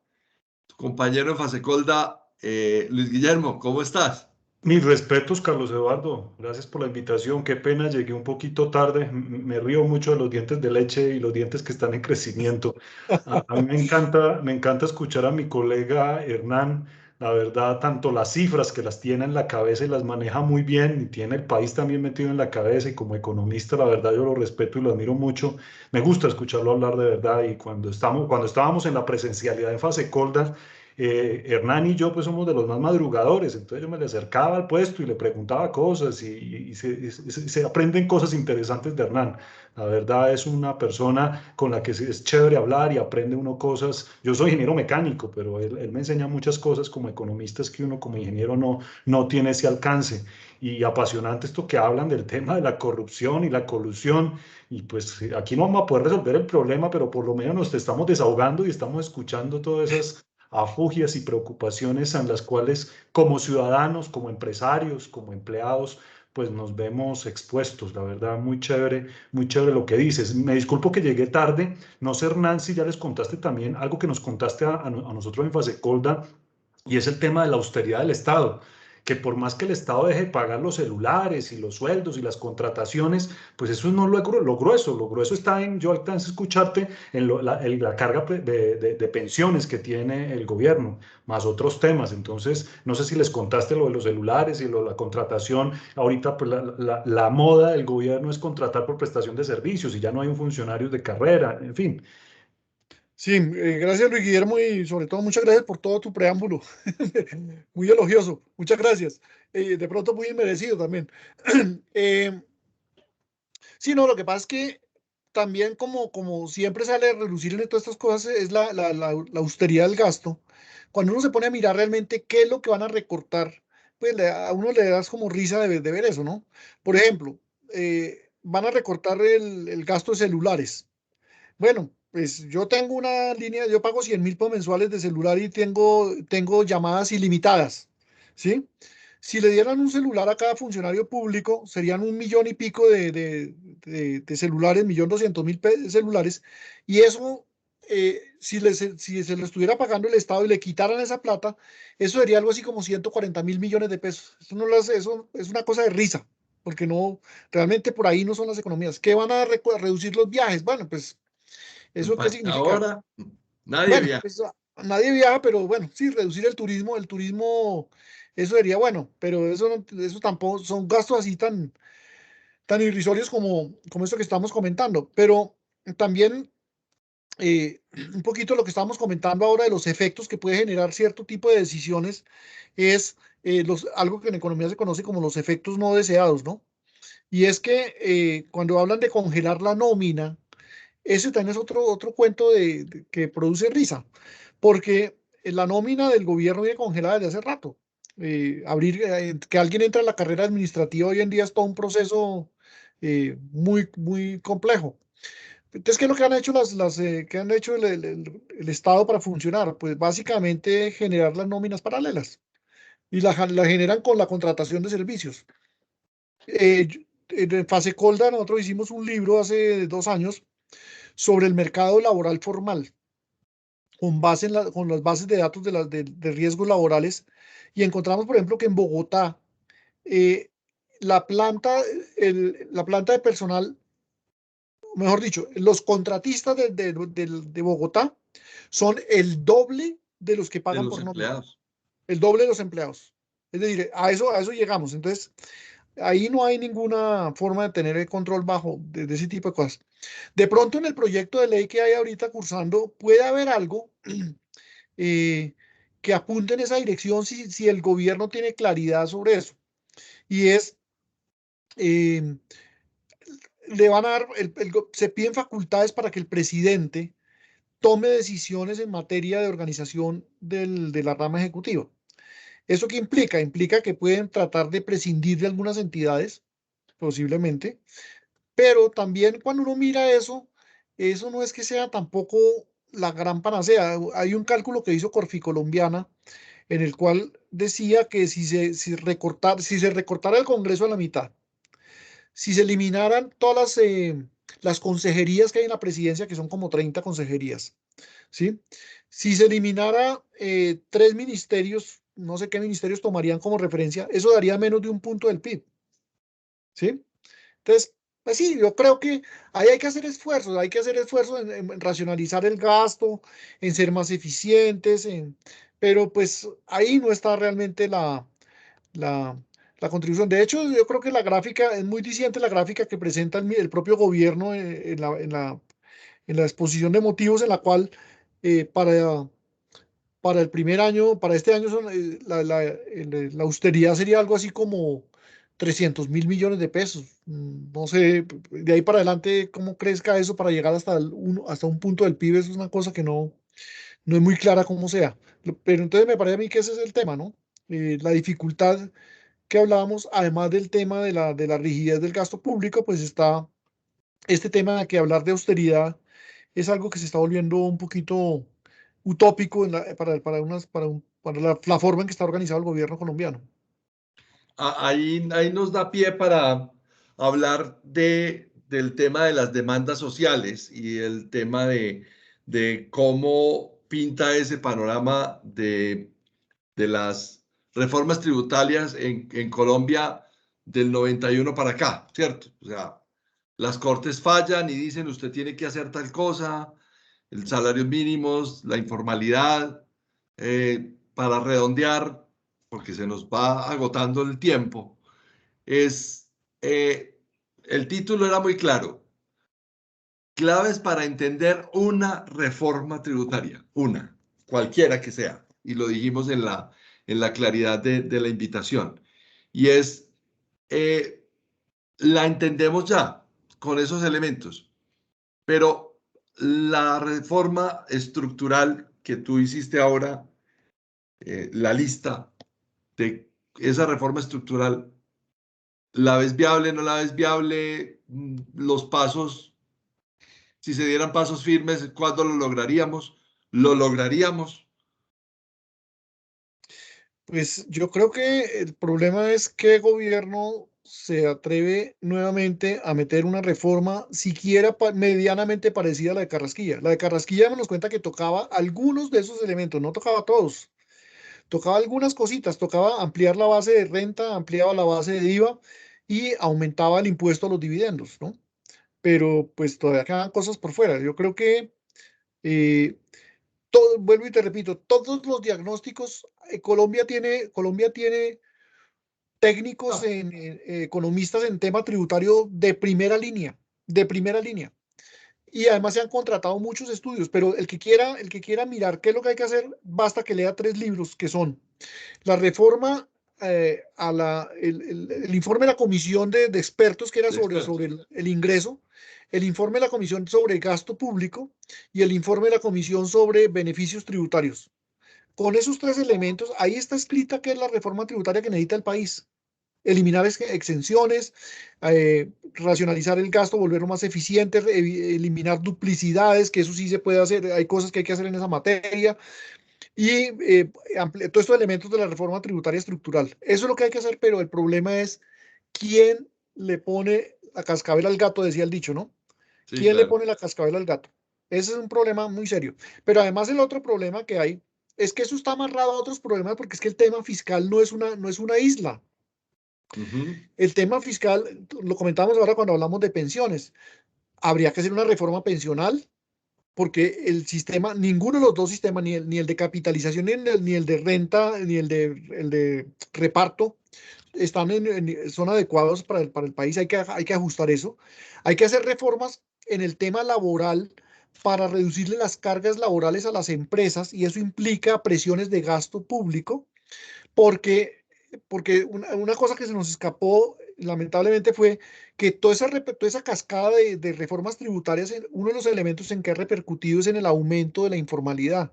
[SPEAKER 1] tu compañero de Fasecolda. Luis Guillermo, ¿cómo estás?
[SPEAKER 8] Mis respetos, Carlos Eduardo. Gracias por la invitación. Qué pena, llegué un poquito tarde. Me río mucho de los dientes de leche y los dientes que están en crecimiento. A mí me encanta escuchar a mi colega Hernán. La verdad, tanto las cifras que las tiene en la cabeza y las maneja muy bien, y tiene el país también metido en la cabeza, y como economista, la verdad, yo lo respeto y lo admiro mucho. Me gusta escucharlo hablar de verdad, y cuando estábamos en la presencialidad en Fasecolda, Hernán y yo pues somos de los más madrugadores, entonces yo me le acercaba al puesto y le preguntaba cosas y se aprenden cosas interesantes de Hernán. La verdad es una persona con la que es chévere hablar y aprende uno cosas. Yo soy ingeniero mecánico, pero él me enseña muchas cosas como economistas que uno como ingeniero no tiene ese alcance. Y apasionante esto que hablan del tema de la corrupción y la colusión. Y pues aquí no vamos a poder resolver el problema, pero por lo menos nos estamos desahogando y estamos escuchando todas esas afugias y preocupaciones en las cuales como ciudadanos, como empresarios, como empleados, pues nos vemos expuestos. La verdad, muy chévere lo que dices. Me disculpo que llegué tarde. No sé, Hernán, si ya les contaste también algo que nos contaste a nosotros en Fasecolda, y es el tema de la austeridad del Estado. que por más que el Estado deje de pagar los celulares y los sueldos y las contrataciones, pues eso no es lo grueso está en, yo alcanzo a escucharte, en la carga de pensiones que tiene el gobierno, más otros temas. Entonces, no sé si les contaste lo de los celulares y lo de la contratación. Ahorita pues, la moda del gobierno es contratar por prestación de servicios y ya no hay un funcionario de carrera, en fin.
[SPEAKER 7] Sí, gracias Luis Guillermo y sobre todo muchas gracias por todo tu preámbulo. Muy elogioso, muchas gracias. De pronto muy inmerecido también. Sí, no, lo que pasa es que también como siempre sale a relucir en todas estas cosas es la austeridad del gasto. Cuando uno se pone a mirar realmente qué es lo que van a recortar, pues a uno le das como risa de ver eso, ¿no? Por ejemplo, van a recortar el gasto de celulares. Bueno, pues yo tengo una línea, yo pago 100.000 mensuales de celular y tengo llamadas ilimitadas, ¿sí? Si le dieran un celular a cada funcionario público, serían 1.000.000 y pico de celulares, 1.200.000 celulares, y eso, si se lo estuviera pagando el Estado y le quitaran esa plata, eso sería algo así como 140.000 millones de pesos. Eso, no lo hace, eso es una cosa de risa, porque no, realmente por ahí no son las economías. ¿Qué van a reducir los viajes? Bueno, pues ¿eso qué significa?
[SPEAKER 1] Ahora nadie
[SPEAKER 7] Bueno,
[SPEAKER 1] viaja.
[SPEAKER 7] pues nadie viaja, pero bueno, sí, reducir el turismo, eso sería bueno, pero eso, eso tampoco son gastos así tan irrisorios como esto que estamos comentando. Pero también un poquito lo que estamos comentando ahora de los efectos que puede generar cierto tipo de decisiones es algo que en economía se conoce como los efectos no deseados, ¿no? Y es que cuando hablan de congelar la nómina, ese también es otro cuento que produce risa, porque la nómina del gobierno viene congelada desde hace rato. Que alguien entre a la carrera administrativa hoy en día es todo un proceso muy complejo. Entonces, ¿qué es lo que han hecho que han hecho el Estado para funcionar? Pues básicamente generar las nóminas paralelas y la generan con la contratación de servicios. En Fase Colda nosotros hicimos un libro hace 2 años sobre el mercado laboral formal, con las bases de datos de riesgos laborales, y encontramos, por ejemplo, que en Bogotá eh, la planta, la planta de personal, mejor dicho, los contratistas de Bogotá son el doble de los que
[SPEAKER 1] De
[SPEAKER 7] pagan
[SPEAKER 1] los
[SPEAKER 7] por nómina,
[SPEAKER 1] empleados.
[SPEAKER 7] el doble de los empleados. Es decir, a eso llegamos. Entonces, ahí no hay ninguna forma de tener el control bajo de ese tipo de cosas. De pronto en el proyecto de ley que hay ahorita cursando puede haber algo eh, que apunte en esa dirección si el gobierno tiene claridad sobre eso. Y es, eh, le van a dar, se piden facultades para que el presidente tome decisiones en materia de organización de la rama ejecutiva. ¿Eso qué implica? Implica que pueden tratar de prescindir de algunas entidades, posiblemente. Pero también cuando uno mira eso, eso no es que sea tampoco la gran panacea. Hay un cálculo que hizo Corficolombiana en el cual decía que si se recortara el Congreso a la mitad, si se eliminaran todas las consejerías que hay en la presidencia, que son como 30 consejerías, ¿sí? Si se eliminara 3 ministerios, no sé qué ministerios tomarían como referencia, eso daría menos de 1 punto del PIB, ¿sí? Entonces, pues sí, yo creo que ahí hay que hacer esfuerzos en racionalizar el gasto, en ser más eficientes, pero pues ahí no está realmente la, la contribución. De hecho, yo creo que la gráfica, es muy diciente la gráfica que presenta el propio gobierno en la exposición de motivos en la cual para el primer año, para este año, la austeridad sería algo así como 300.000 millones de pesos. No sé, de ahí para adelante, cómo crezca eso para llegar hasta un punto del PIB, eso es una cosa que no es muy clara cómo sea. Pero entonces me parece a mí que ese es el tema, ¿no? La dificultad que hablábamos, además del tema de la rigidez del gasto público, pues está este tema de que hablar de austeridad es algo que se está volviendo un poquito utópico para la forma en que está organizado el gobierno colombiano.
[SPEAKER 1] Ahí nos da pie para hablar del tema de las demandas sociales y el tema de cómo pinta ese panorama de las reformas tributarias en Colombia del 91 para acá, ¿cierto? O sea, las cortes fallan y dicen usted tiene que hacer tal cosa, el salario mínimos, la informalidad, para redondear, porque se nos va agotando el tiempo, el título era muy claro. Claves para entender una reforma tributaria, una, cualquiera que sea. Y lo dijimos en la claridad de la invitación. Y la entendemos ya con esos elementos, pero la reforma estructural que tú hiciste ahora, la lista de esa reforma estructural, ¿la ves viable, no la ves viable? Los pasos, si se dieran pasos firmes, ¿cuándo lo lograríamos? ¿Lo lograríamos?
[SPEAKER 7] Pues yo creo que el problema es que el gobierno se atreve nuevamente a meter una reforma siquiera medianamente parecida a la de Carrasquilla. La de Carrasquilla nos cuenta que tocaba algunos de esos elementos, no tocaba todos. Tocaba algunas cositas, tocaba ampliar la base de renta, ampliaba la base de IVA y aumentaba el impuesto a los dividendos, ¿no? Pero pues todavía quedan cosas por fuera. Yo creo que eh, vuelvo y te repito, todos los diagnósticos, Colombia tiene técnicos, economistas en tema tributario de primera línea. Y además se han contratado muchos estudios, pero el que quiera mirar qué es lo que hay que hacer, basta que lea 3 libros que son la reforma, el informe de la comisión de expertos que era sobre el ingreso, el informe de la comisión sobre gasto público y el informe de la comisión sobre beneficios tributarios. Con esos 3 elementos, ahí está escrita qué es la reforma tributaria que necesita el país. Eliminar exenciones, racionalizar el gasto, volverlo más eficiente, eliminar duplicidades, que eso sí se puede hacer, hay cosas que hay que hacer en esa materia, y todos estos elementos de la reforma tributaria estructural. Eso es lo que hay que hacer, pero el problema es quién le pone la cascabel al gato, decía el dicho, ¿no?
[SPEAKER 1] Sí,
[SPEAKER 7] ¿Quién le
[SPEAKER 1] claro.
[SPEAKER 7] pone la cascabel al gato? Ese es un problema muy serio. Pero además el otro problema que hay es que eso está amarrado a otros problemas porque es que el tema fiscal no es una isla. El tema fiscal, lo comentamos ahora cuando hablamos de pensiones, habría que hacer una reforma pensional porque el sistema, ninguno de los dos sistemas, ni el de capitalización, ni el de renta, ni el de reparto, son adecuados para el país. Hay que ajustar eso. Hay que hacer reformas en el tema laboral para reducirle las cargas laborales a las empresas y eso implica presiones de gasto público porque una cosa que se nos escapó lamentablemente fue que toda esa cascada de reformas tributarias, uno de los elementos en que ha repercutido es en el aumento de la informalidad.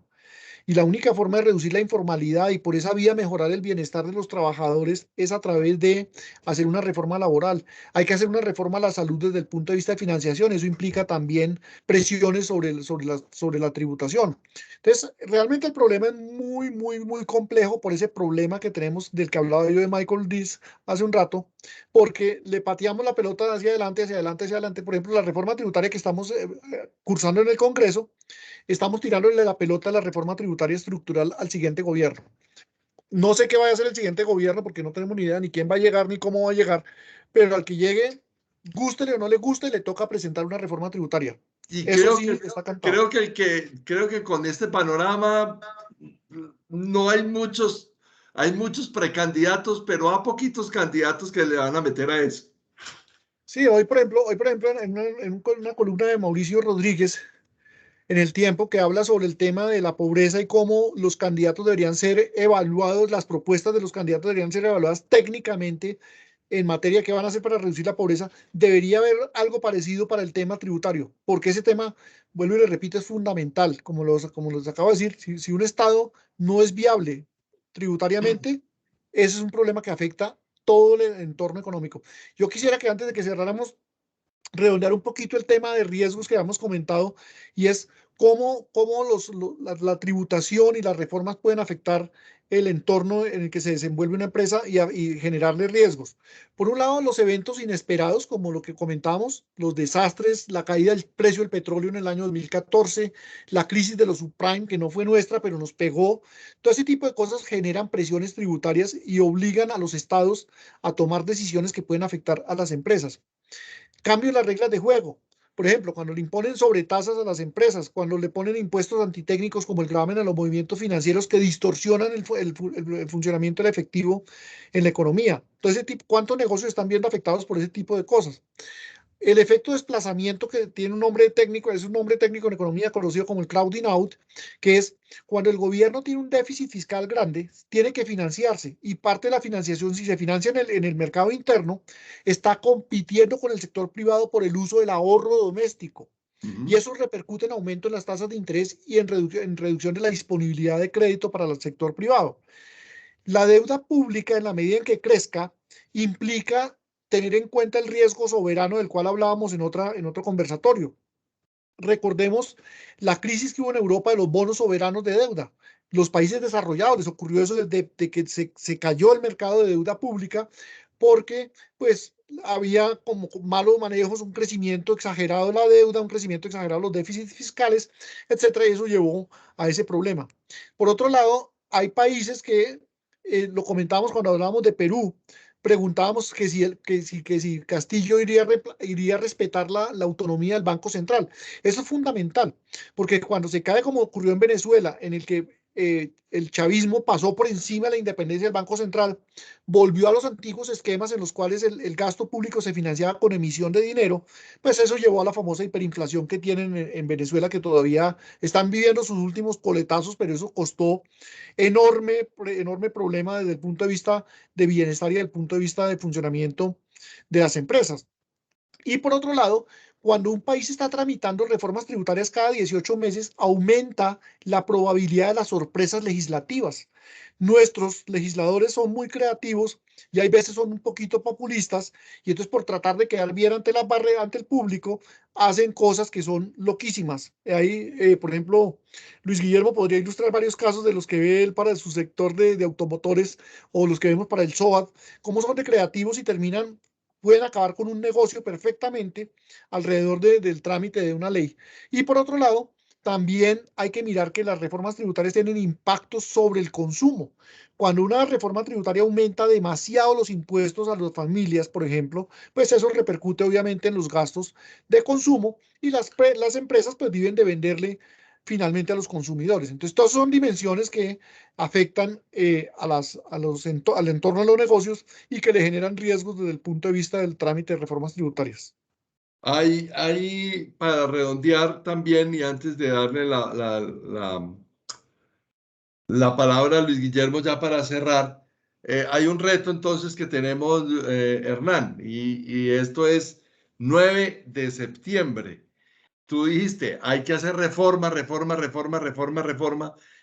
[SPEAKER 7] Y la única forma de reducir la informalidad y por esa vía mejorar el bienestar de los trabajadores es a través de hacer una reforma laboral. Hay que hacer una reforma a la salud desde el punto de vista de financiación. Eso implica también presiones sobre la tributación. Entonces, realmente el problema es muy, muy, muy complejo por ese problema que tenemos del que hablaba yo de Michael Dees hace un rato, porque le pateamos la pelota hacia adelante, hacia adelante, hacia adelante. Por ejemplo, la reforma tributaria que estamos cursando en el Congreso, estamos tirándole la pelota a la reforma tributaria estructural al siguiente gobierno. No sé qué vaya a hacer el siguiente gobierno porque no tenemos ni idea ni quién va a llegar ni cómo va a llegar, pero al que llegue, gústele o no le guste, le toca presentar una reforma tributaria.
[SPEAKER 1] Y
[SPEAKER 7] Eso sí está cantado.
[SPEAKER 1] creo que con este panorama no hay muchos precandidatos, pero a poquitos candidatos que le van a meter a eso.
[SPEAKER 7] Sí, hoy por ejemplo en una columna de Mauricio Rodríguez en El Tiempo que habla sobre el tema de la pobreza y cómo los candidatos deberían ser evaluados, las propuestas de los candidatos deberían ser evaluadas técnicamente en materia que van a hacer para reducir la pobreza, debería haber algo parecido para el tema tributario, porque ese tema, vuelvo y le repito, es fundamental, como los acabo de decir, si un Estado no es viable tributariamente, ese es un problema que afecta todo el entorno económico. Yo quisiera que antes de que cerráramos redondear un poquito el tema de riesgos que habíamos comentado y es cómo la tributación y las reformas pueden afectar el entorno en el que se desenvuelve una empresa y generarle riesgos. Por un lado, los eventos inesperados, como lo que comentamos, los desastres, la caída del precio del petróleo en el año 2014, la crisis de los subprime, que no fue nuestra, pero nos pegó. Todo ese tipo de cosas generan presiones tributarias y obligan a los estados a tomar decisiones que pueden afectar a las empresas. Cambio en las reglas de juego. Por ejemplo, cuando le imponen sobretasas a las empresas, cuando le ponen impuestos antitécnicos como el gravamen a los movimientos financieros que distorsionan el funcionamiento del efectivo en la economía. Entonces, ¿cuántos negocios están viendo afectados por ese tipo de cosas? El efecto de desplazamiento, que tiene un nombre técnico, es un nombre técnico en economía conocido como el crowding out, que es cuando el gobierno tiene un déficit fiscal grande, tiene que financiarse, y parte de la financiación, si se financia en el mercado interno, está compitiendo con el sector privado por el uso del ahorro doméstico. Y eso repercute en aumento en las tasas de interés y en reducción de la disponibilidad de crédito para el sector privado. La deuda pública, en la medida en que crezca, implica tener en cuenta el riesgo soberano del cual hablábamos en otro conversatorio. Recordemos la crisis que hubo en Europa de los bonos soberanos de deuda. Los países desarrollados les ocurrió eso de que se cayó el mercado de deuda pública porque pues había como malos manejos, un crecimiento exagerado de la deuda, un crecimiento exagerado de los déficits fiscales, etcétera, y eso llevó a ese problema. Por otro lado, hay países que, lo comentábamos cuando hablábamos de Perú, preguntábamos que si Castillo iría a respetar la autonomía del Banco Central. Eso es fundamental, porque cuando se cae, como ocurrió en Venezuela, en el que el chavismo pasó por encima de la independencia del Banco Central, volvió a los antiguos esquemas en los cuales el gasto público se financiaba con emisión de dinero, pues eso llevó a la famosa hiperinflación que tienen en Venezuela, que todavía están viviendo sus últimos coletazos, pero eso costó enorme problema desde el punto de vista de bienestar y desde el punto de vista de funcionamiento de las empresas. Y por otro lado, cuando un país está tramitando reformas tributarias cada 18 meses, aumenta la probabilidad de las sorpresas legislativas. Nuestros legisladores son muy creativos y hay veces son un poquito populistas, y entonces por tratar de quedar bien ante el público, hacen cosas que son loquísimas. Ahí, por ejemplo, Luis Guillermo podría ilustrar varios casos de los que ve él para su sector de automotores, o los que vemos para el SOAT, cómo son de creativos y pueden acabar con un negocio perfectamente alrededor del trámite de una ley. Y por otro lado, también hay que mirar que las reformas tributarias tienen impactos sobre el consumo. Cuando una reforma tributaria aumenta demasiado los impuestos a las familias, por ejemplo, pues eso repercute obviamente en los gastos de consumo, y las empresas pues viven de venderle finalmente a los consumidores. Entonces, todas son dimensiones que afectan al entorno de los negocios y que le generan riesgos desde el punto de vista del trámite de reformas tributarias.
[SPEAKER 1] Hay para redondear también, y antes de darle la palabra a Luis Guillermo ya para cerrar, hay un reto entonces que tenemos, Hernán, y esto es 9 de septiembre. Tú dijiste, hay que hacer reforma,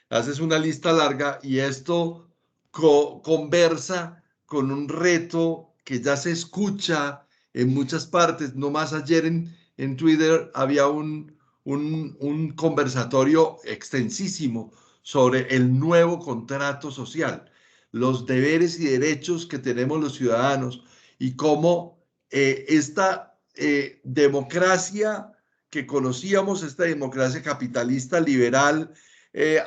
[SPEAKER 1] haces una lista larga, y esto conversa con un reto que ya se escucha en muchas partes. No más ayer en Twitter había un conversatorio extensísimo sobre el nuevo contrato social, los deberes y derechos que tenemos los ciudadanos, y cómo esta democracia que conocíamos, esta democracia capitalista, liberal,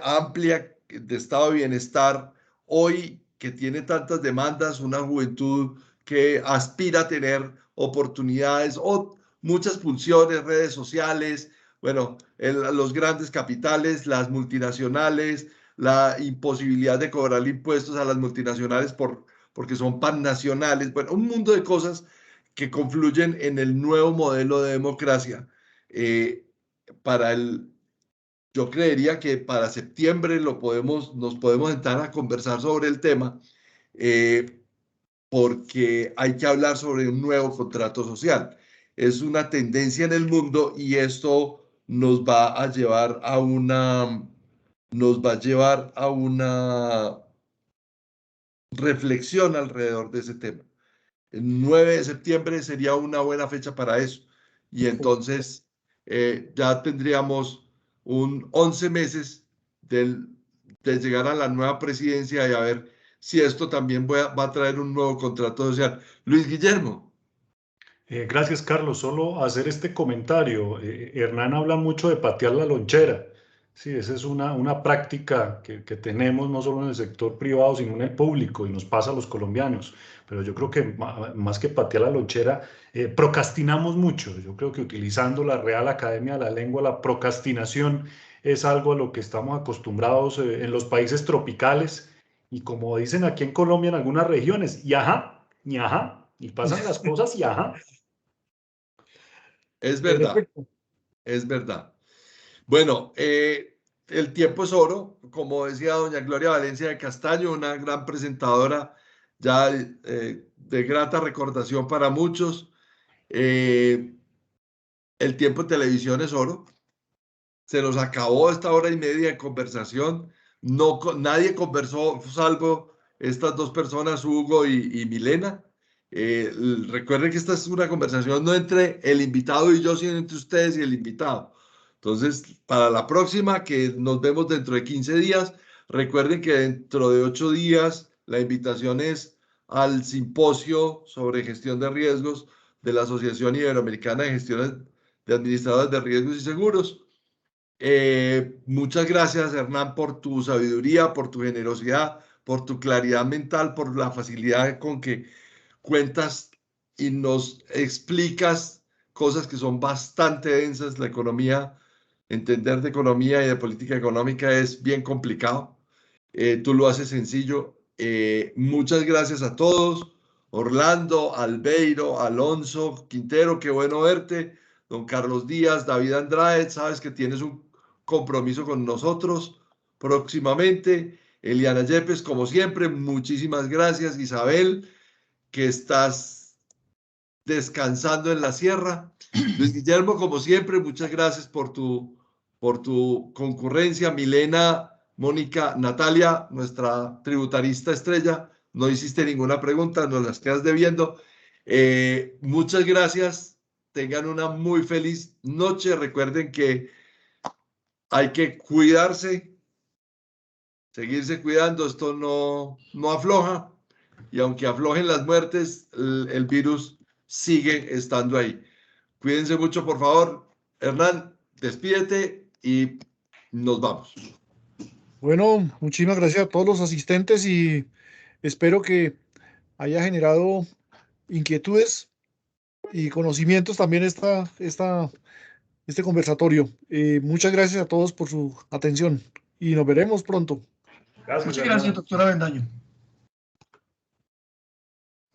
[SPEAKER 1] amplia, de estado de bienestar, hoy que tiene tantas demandas, una juventud que aspira a tener oportunidades o muchas pulsiones, redes sociales, bueno, los grandes capitales, las multinacionales, la imposibilidad de cobrar impuestos a las multinacionales porque son pannacionales, bueno, un mundo de cosas que confluyen en el nuevo modelo de democracia. Yo creería que para septiembre nos podemos sentar a conversar sobre el tema, porque hay que hablar sobre un nuevo contrato social. Es una tendencia en el mundo, y esto nos va a llevar a una reflexión alrededor de ese tema. El 9 de septiembre sería una buena fecha para eso. Y entonces ya tendríamos un 11 meses de llegar a la nueva presidencia y a ver si esto también va a traer un nuevo contrato social. Luis Guillermo.
[SPEAKER 8] Gracias, Carlos. Solo hacer este comentario. Hernán habla mucho de patear la lonchera. Sí, esa es una práctica que tenemos no solo en el sector privado, sino en el público, y nos pasa a los colombianos. Pero yo creo que más que patear la lonchera, procrastinamos mucho. Yo creo que utilizando la Real Academia de la Lengua, la procrastinación es algo a lo que estamos acostumbrados en los países tropicales, y como dicen aquí en Colombia, en algunas regiones, y ajá, y pasan las cosas y ajá.
[SPEAKER 1] Es verdad, es verdad. Bueno, el tiempo es oro, como decía doña Gloria Valencia de Castaño, una gran presentadora ya de grata recordación para muchos. El tiempo en televisión es oro. Se nos acabó esta hora y media de conversación. Nadie conversó salvo estas dos personas, Hugo y Milena. Recuerden que esta es una conversación no entre el invitado y yo, sino entre ustedes y el invitado. Entonces, para la próxima, que nos vemos dentro de 15 días, recuerden que dentro de 8 días la invitación es al simposio sobre gestión de riesgos de la Asociación Iberoamericana de Gestiones de Administradores de Riesgos y Seguros. Muchas gracias, Hernán, por tu sabiduría, por tu generosidad, por tu claridad mental, por la facilidad con que cuentas y nos explicas cosas que son bastante densas. La economía, entender de economía y de política económica es bien complicado. Tú lo haces sencillo. Muchas gracias a todos. Orlando, Albeiro, Alonso, Quintero, qué bueno verte. Don Carlos Díaz, David Andrade, sabes que tienes un compromiso con nosotros próximamente. Eliana Yepes, como siempre, muchísimas gracias. Isabel, que estás descansando en la sierra. Luis Guillermo, como siempre, muchas gracias por tu concurrencia. Milena, Mónica, Natalia, nuestra tributarista estrella, no hiciste ninguna pregunta, nos las quedas debiendo. Muchas gracias. Tengan una muy feliz noche. Recuerden que hay que cuidarse, seguirse cuidando. Esto no afloja. Y aunque aflojen las muertes, el virus sigue estando ahí. Cuídense mucho, por favor. Hernán, despídete y nos vamos.
[SPEAKER 7] Bueno, muchísimas gracias a todos los asistentes y espero que haya generado inquietudes y conocimientos también este conversatorio. Muchas gracias a todos por su atención y nos veremos pronto.
[SPEAKER 8] Gracias,
[SPEAKER 9] Muchas gracias,
[SPEAKER 8] Hernán.
[SPEAKER 9] doctora Bendaño.